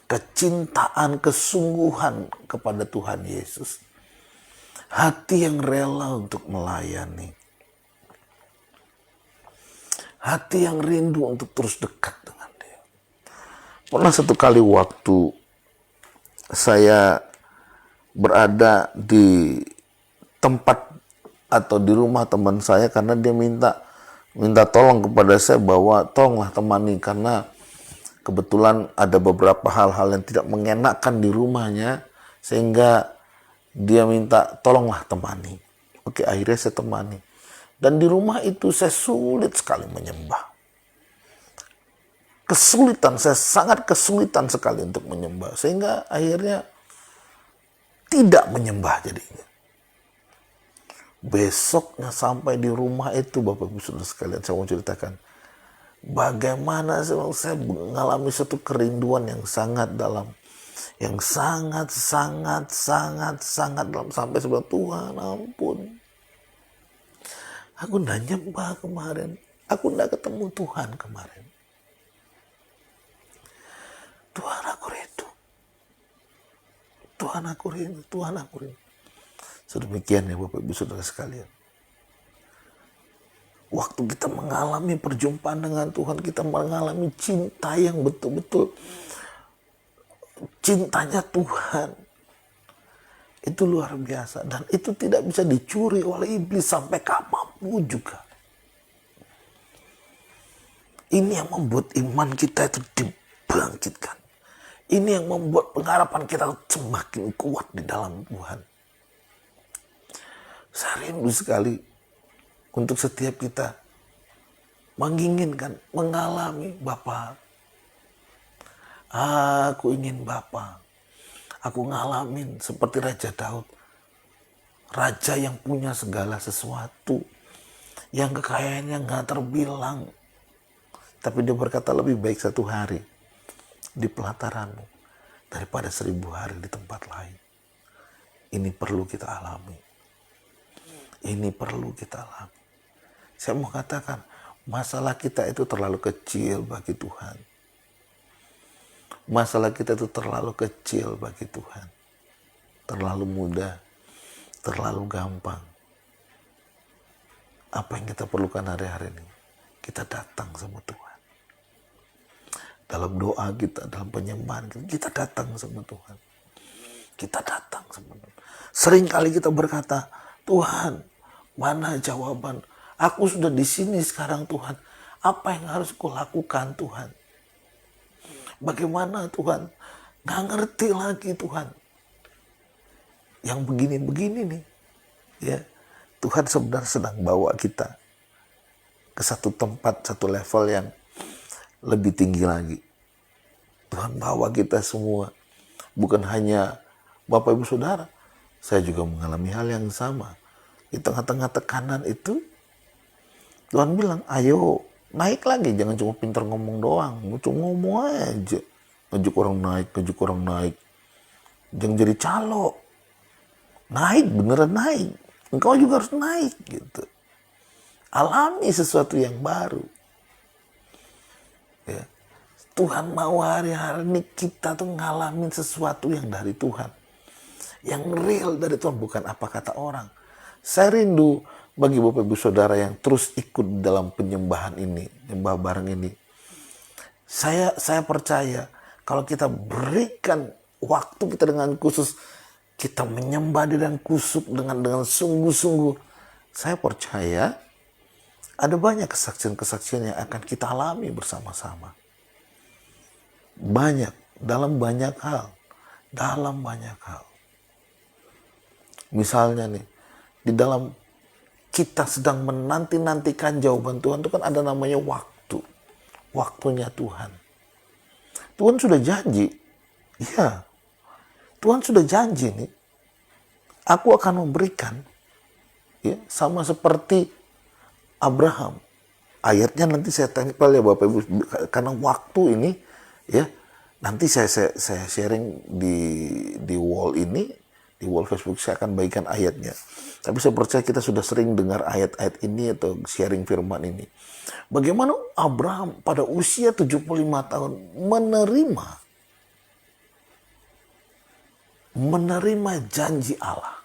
Kecintaan, kesungguhan kepada Tuhan Yesus. Hati yang rela untuk melayani. Hati yang rindu untuk terus dekat dengan Dia. Pernah satu kali waktu saya berada di tempat atau di rumah teman saya karena dia minta tolong kepada saya bahwa tolonglah temani karena kebetulan ada beberapa hal-hal yang tidak mengenakan di rumahnya sehingga dia minta tolonglah temani. Oke, akhirnya saya temani. Dan di rumah itu saya sulit sekali menyembah. Saya sangat kesulitan sekali untuk menyembah. Sehingga akhirnya tidak menyembah jadinya. Besoknya sampai di rumah itu Bapak Ibu Saudara sekalian, saya mau ceritakan bagaimana saya mengalami satu kerinduan yang sangat dalam, yang sangat dalam, sampai sebelah Tuhan ampun, aku nggak nyembah kemarin, aku nggak ketemu Tuhan kemarin. Tuhan aku rindu, Tuhan aku rindu, Tuhan aku rindu. Sedemikian ya Bapak Ibu Saudara sekalian. Waktu kita mengalami perjumpaan dengan Tuhan, kita mengalami cinta yang betul-betul cintanya Tuhan. Itu luar biasa. Dan itu tidak bisa dicuri oleh iblis sampai kapanpun juga. Ini yang membuat iman kita itu dibangkitkan. Ini yang membuat pengharapan kita semakin kuat di dalam Tuhan. Saya rindu sekali untuk setiap kita menginginkan, mengalami Bapa. Aku ingin Bapa. Aku ngalamin seperti Raja Daud. Raja yang punya segala sesuatu. Yang kekayaannya gak terbilang. Tapi dia berkata lebih baik 1 hari di pelataranmu daripada 1000 hari di tempat lain. Ini perlu kita alami. Ini perlu kita alami. Saya mau katakan, masalah kita itu terlalu kecil bagi Tuhan. Masalah kita itu terlalu kecil bagi Tuhan. Terlalu mudah, terlalu gampang. Apa yang kita perlukan hari-hari ini? Kita datang sama Tuhan. Dalam doa kita, dalam penyembahan kita datang sama Tuhan. Kita datang sama Tuhan. Seringkali kita berkata, Tuhan, mana jawaban? Aku sudah di sini sekarang Tuhan. Apa yang harus kulakukan Tuhan? Bagaimana Tuhan? Gak ngerti lagi Tuhan. Yang begini-begini nih. Ya, Tuhan sebenarnya sedang bawa kita ke satu tempat, satu level yang lebih tinggi lagi. Tuhan bawa kita semua. Bukan hanya Bapak Ibu Saudara. Saya juga mengalami hal yang sama. Di tengah-tengah tekanan itu, Tuhan bilang, ayo naik lagi. Jangan cuma pintar ngomong doang. Cuma ngomong aja. Ngejuk orang naik. Jangan jadi calo. Naik, beneran naik. Engkau juga harus naik gitu. Alami sesuatu yang baru. Ya. Tuhan mau hari-hari ini kita tuh ngalamin sesuatu yang dari Tuhan. Yang real dari Tuhan, bukan apa kata orang. Saya rindu bagi Bapak Ibu Saudara yang terus ikut dalam penyembahan ini, nyembah bareng ini. Saya percaya kalau kita berikan waktu kita dengan khusus, kita menyembah dengan kusuk, dengan sungguh-sungguh, saya percaya ada banyak kesaksian-kesaksian yang akan kita alami bersama-sama. Banyak, dalam banyak hal. Misalnya nih, di dalam kita sedang menanti-nantikan jawaban Tuhan itu kan ada namanya waktu. Waktunya Tuhan. Tuhan sudah janji. Iya. Tuhan sudah janji nih. Aku akan memberikan. Ya, sama seperti Abraham. Ayatnya nanti saya tanya ya Bapak Ibu. Karena waktu ini ya nanti saya sharing di wall ini. Di wall Facebook saya akan bagikan ayatnya. Tapi saya percaya kita sudah sering dengar ayat-ayat ini atau sharing firman ini. Bagaimana Abraham pada usia 75 tahun menerima janji Allah.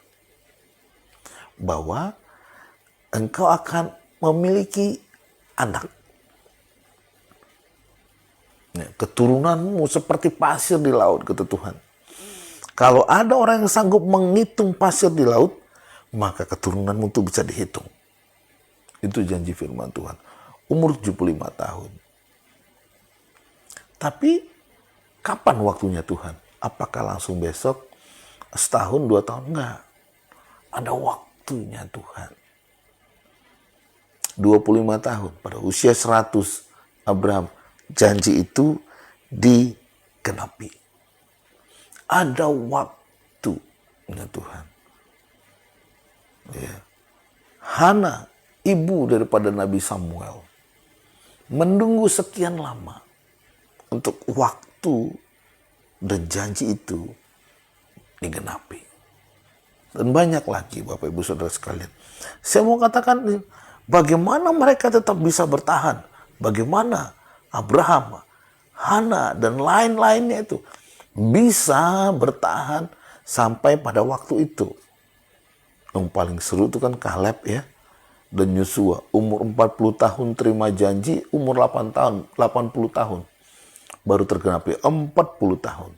Bahwa engkau akan memiliki anak. Keturunanmu seperti pasir di laut, kata Tuhan. Kalau ada orang yang sanggup menghitung pasir di laut, maka keturunanmu itu bisa dihitung. Itu janji firman Tuhan. Umur 75 tahun. Tapi kapan waktunya Tuhan? Apakah langsung besok? Setahun, 2 tahun? Enggak. Ada waktunya Tuhan. 25 tahun. Pada usia 100, Abraham, janji itu digenapi. Ada waktunya Tuhan. Ya. Hana, ibu daripada Nabi Samuel, menunggu sekian lama untuk waktu dan janji itu digenapi. Dan banyak lagi Bapak Ibu Saudara sekalian. Saya mau katakan bagaimana mereka tetap bisa bertahan. Bagaimana Abraham, Hana, dan lain-lainnya itu bisa bertahan sampai pada waktu itu. Yang paling seru itu kan Kaleb ya. Dan Yosua umur 40 tahun terima janji, umur 80 tahun baru tergenapi 40 tahun.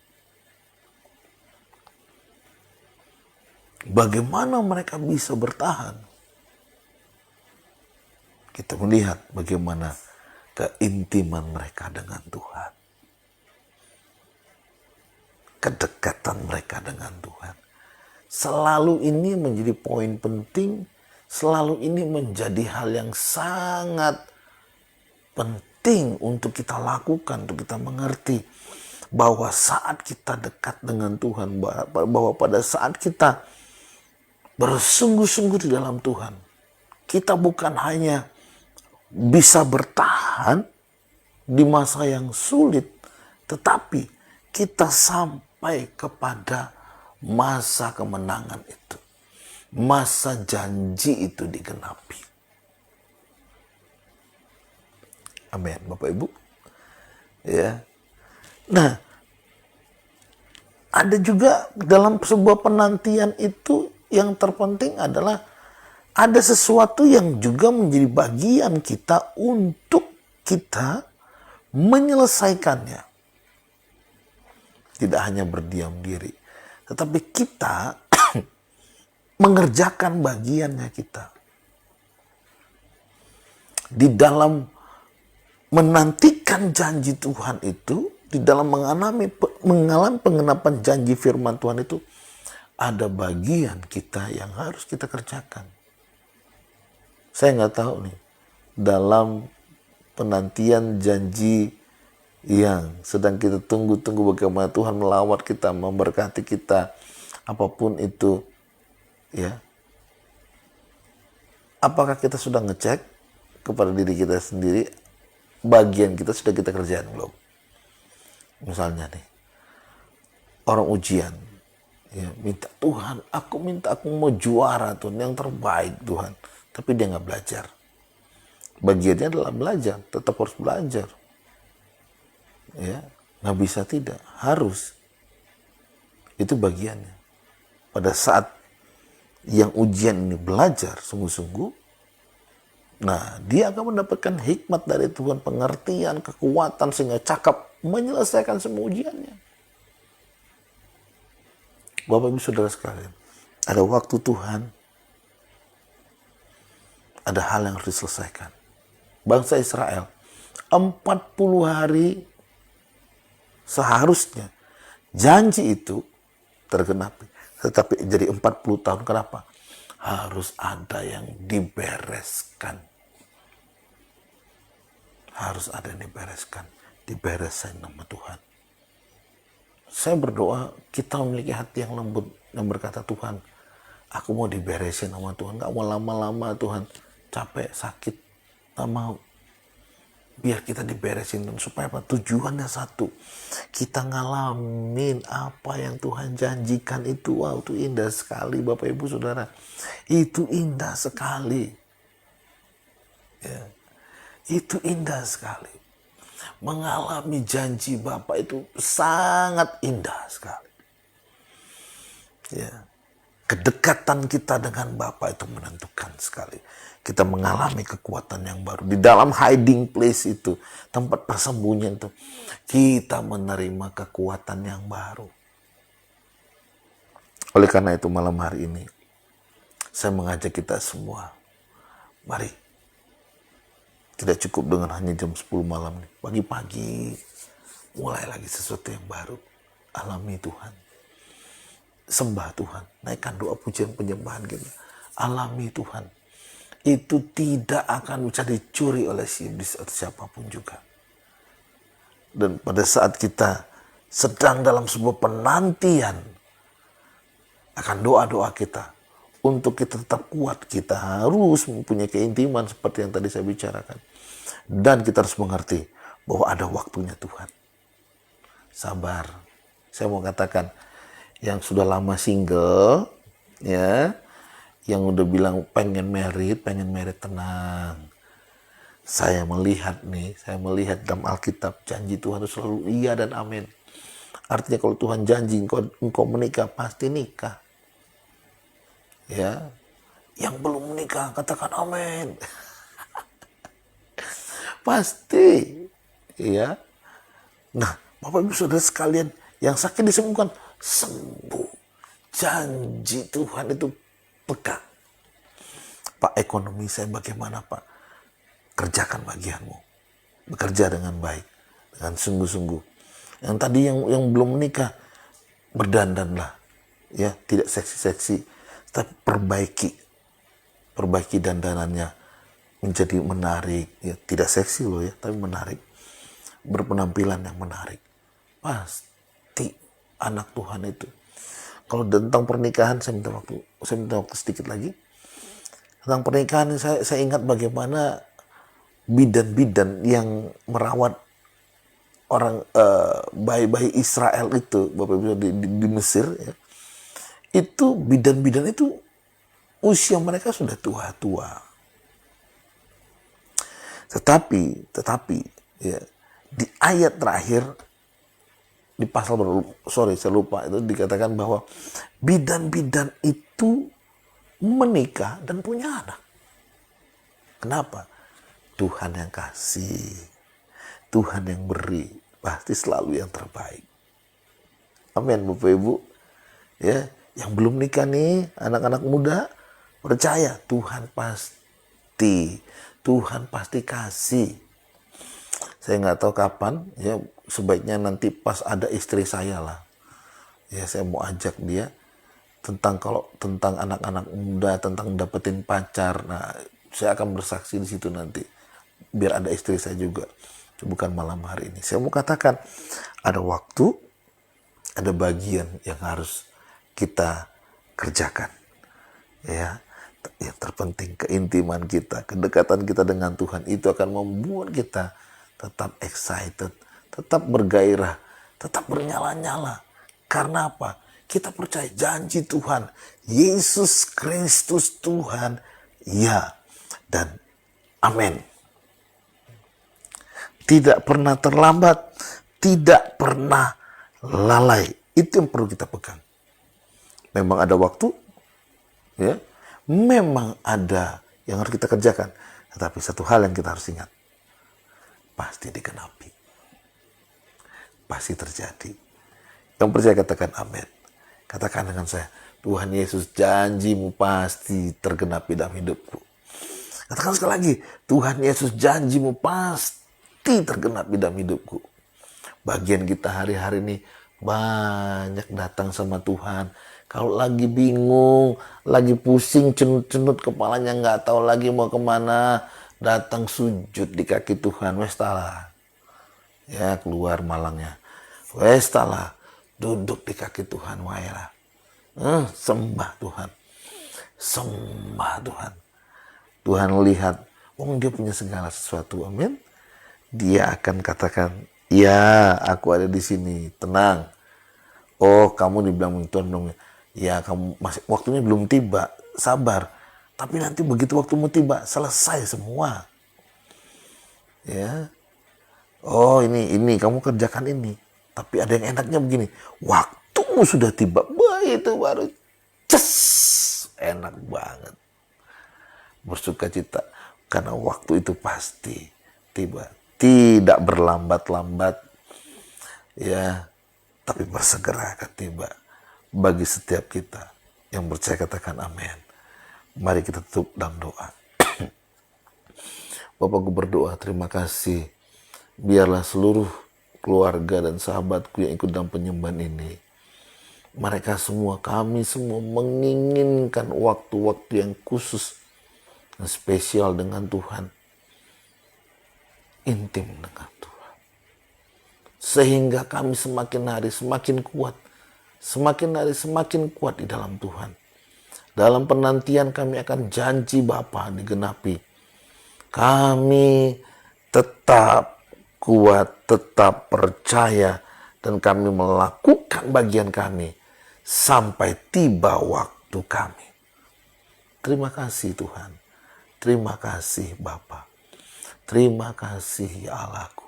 Bagaimana mereka bisa bertahan? Kita melihat bagaimana keintiman mereka dengan Tuhan. Kedekatan mereka dengan Tuhan. Selalu ini menjadi poin penting. Selalu ini menjadi hal yang sangat penting untuk kita lakukan, untuk kita mengerti. Bahwa saat kita dekat dengan Tuhan, bahwa pada saat kita bersungguh-sungguh di dalam Tuhan, kita bukan hanya bisa bertahan di masa yang sulit, tetapi kita sampai kepada masa kemenangan itu. Masa janji itu digenapi. Amin, Bapak Ibu. Ya. Nah, ada juga dalam sebuah penantian itu yang terpenting adalah ada sesuatu yang juga menjadi bagian kita untuk kita menyelesaikannya. Tidak hanya berdiam diri, tetapi kita mengerjakan bagiannya kita. Di dalam menantikan janji Tuhan itu, di dalam mengalami pengenapan janji firman Tuhan itu, ada bagian kita yang harus kita kerjakan. Saya nggak tahu nih, dalam penantian janji yang sedang kita tunggu-tunggu bagaimana Tuhan melawat kita, memberkati kita, apapun itu, ya. Apakah kita sudah ngecek kepada diri kita sendiri, bagian kita sudah kita kerjain belum? Misalnya nih, orang ujian, ya, minta Tuhan, aku mau juara Tuhan, yang terbaik Tuhan, tapi dia nggak belajar. Bagiannya adalah belajar, tetap harus belajar, ya, nggak bisa tidak, harus. Itu bagiannya. Pada saat yang ujian ini belajar sungguh-sungguh, nah dia akan mendapatkan hikmat dari Tuhan, pengertian, kekuatan, sehingga cakap menyelesaikan semua ujiannya. Bapak Ibu Saudara sekalian, ada waktu Tuhan, ada hal yang harus diselesaikan. Bangsa Israel 40 hari seharusnya janji itu tergenapi, tetapi jadi 40 tahun. Kenapa? Harus ada yang dibereskan. Harus ada yang dibereskan. Dibereskan nama Tuhan. Saya berdoa kita memiliki hati yang lembut, yang berkata, Tuhan, aku mau diberesin sama Tuhan. Gak mau lama-lama Tuhan. Capek, sakit, gak mau. Biar kita diberesin, supaya apa? Tujuannya satu, kita ngalamin apa yang Tuhan janjikan itu. Wow, itu indah sekali Bapak Ibu Saudara. Itu indah sekali. Ya, itu indah sekali. Mengalami janji Bapak itu sangat indah sekali. Ya. Kedekatan kita dengan Bapa itu menentukan sekali. Kita mengalami kekuatan yang baru. Di dalam hiding place itu, tempat persembunyian itu, kita menerima kekuatan yang baru. Oleh karena itu malam hari ini, saya mengajak kita semua, mari. Tidak cukup dengan hanya jam 10 malam. Pagi-pagi, mulai lagi sesuatu yang baru. Alami Tuhan. Sembah Tuhan, naikkan doa pujian penyembahan kita. Alami Tuhan. Itu tidak akan bisa dicuri oleh si iblis atau siapapun juga. Dan pada saat kita sedang dalam sebuah penantian akan doa-doa kita, untuk kita tetap kuat, kita harus mempunyai keintiman seperti yang tadi saya bicarakan. Dan kita harus mengerti bahwa ada waktunya Tuhan. Sabar. Saya mau katakan, yang sudah lama single, ya, yang udah bilang pengen merit tenang. Saya melihat dalam Alkitab janji Tuhan itu selalu iya dan amin. Artinya kalau Tuhan janji engkau menikah, pasti nikah. Ya, yang belum menikah katakan amin. Pasti, ya. Nah, Bapak Ibu Saudara sekalian, yang sakit disembuhkan, sembuh. Janji Tuhan itu pegang. Pak, ekonomi saya bagaimana Pak? Kerjakan bagianmu. Bekerja dengan baik, dengan sungguh-sungguh. Yang tadi yang belum menikah, berdandanlah. Ya, tidak seksi-seksi, tapi perbaiki dandanannya menjadi menarik. Ya, tidak seksi loh ya, tapi menarik. Berpenampilan yang menarik. Pasti anak Tuhan itu. Kalau tentang pernikahan, saya minta waktu sedikit lagi. Tentang pernikahan, saya ingat bagaimana bidan-bidan yang merawat orang bayi-bayi Israel itu, Bapak Ibu di Mesir, ya. Itu bidan-bidan itu usia mereka sudah tua-tua. Tetapi ya, di ayat terakhir di pasal saya lupa, itu dikatakan bahwa bidan-bidan itu menikah dan punya anak. Kenapa? Tuhan yang kasih, Tuhan yang beri, pasti selalu yang terbaik. Amin Bapak Ibu. Ya, yang belum nikah nih, anak-anak muda, percaya Tuhan pasti kasih. Saya nggak tahu kapan, ya sebaiknya nanti pas ada istri saya lah. Ya, saya mau ajak dia tentang anak-anak muda, tentang dapetin pacar. Nah, saya akan bersaksi di situ nanti. Biar ada istri saya juga. Bukan malam hari ini. Saya mau katakan, ada waktu, ada bagian yang harus kita kerjakan. Ya, yang terpenting keintiman kita, kedekatan kita dengan Tuhan itu akan membuat kita tetap excited, tetap bergairah, tetap bernyala-nyala. Karena apa? Kita percaya janji Tuhan, Yesus Kristus Tuhan, ya dan amin. Tidak pernah terlambat, tidak pernah lalai. Itu yang perlu kita pegang. Memang ada waktu, ya, memang ada yang harus kita kerjakan. Tetapi satu hal yang kita harus ingat, pasti digenapi. Pasti terjadi. Yang percaya katakan amin. Katakan dengan saya, Tuhan Yesus, janjimu pasti tergenapi dalam hidupku. Katakan sekali lagi, Tuhan Yesus, janjimu pasti tergenapi dalam hidupku. Bagian kita hari-hari ini banyak datang sama Tuhan. Kalau lagi bingung, lagi pusing, cenut-cenut kepalanya, nggak tahu lagi mau kemana, datang sujud di kaki Tuhan. Westalah. Ya, keluar malangnya. Westalah. Duduk di kaki Tuhan, waelah. Sembah Tuhan. Sembah Tuhan. Tuhan lihat, dia punya segala sesuatu, amin. dia akan katakan, ya aku ada di sini, tenang. Oh kamu dibilang Tuhan dong, ya kamu masih waktunya belum tiba, sabar. Tapi nanti begitu waktumu tiba, selesai semua. Ya, oh ini kamu kerjakan ini. Tapi ada yang enaknya begini, waktumu sudah tiba, itu baru ces, enak banget. Bersuka cita karena waktu itu pasti tiba, tidak berlambat-lambat, ya, tapi bersegera akan tiba bagi setiap kita yang percaya. Katakan amin. Mari kita tutup dalam doa. Bapakku berdoa, terima kasih. Biarlah seluruh keluarga dan sahabatku yang ikut dalam penyembahan ini, mereka semua, kami semua menginginkan waktu-waktu yang khusus, yang spesial dengan Tuhan, intim dengan Tuhan. Sehingga kami semakin hari semakin kuat, semakin hari semakin kuat di dalam Tuhan. Dalam penantian kami akan janji Bapa digenapi. Kami tetap kuat, tetap percaya, dan kami melakukan bagian kami sampai tiba waktu kami. Terima kasih Tuhan. Terima kasih Bapa. Terima kasih ya Allahku.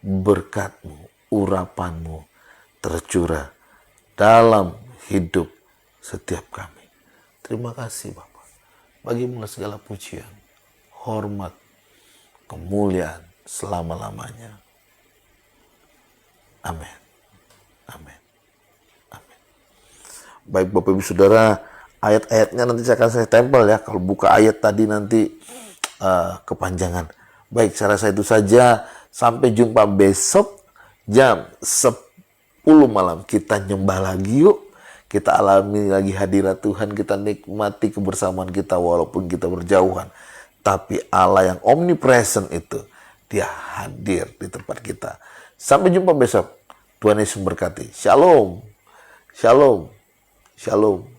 Berkat-Mu, urapan-Mu tercurah dalam hidup setiap kami. Terima kasih Bapa. Bagimu segala pujian, hormat, kemuliaan selama-lamanya. Amin. Amin. Amin. Baik Bapak Ibu Saudara, ayat-ayatnya nanti akan saya tempel ya. Kalau buka ayat tadi nanti kepanjangan. Baik, saya rasa itu saja. Sampai jumpa besok jam 10 malam. Kita nyembah lagi yuk. Kita alami lagi hadirat Tuhan. Kita nikmati kebersamaan kita walaupun kita berjauhan. Tapi Allah yang omnipresent itu, Dia hadir di tempat kita. Sampai jumpa besok. Tuhan Yesus memberkati. Shalom. Shalom. Shalom.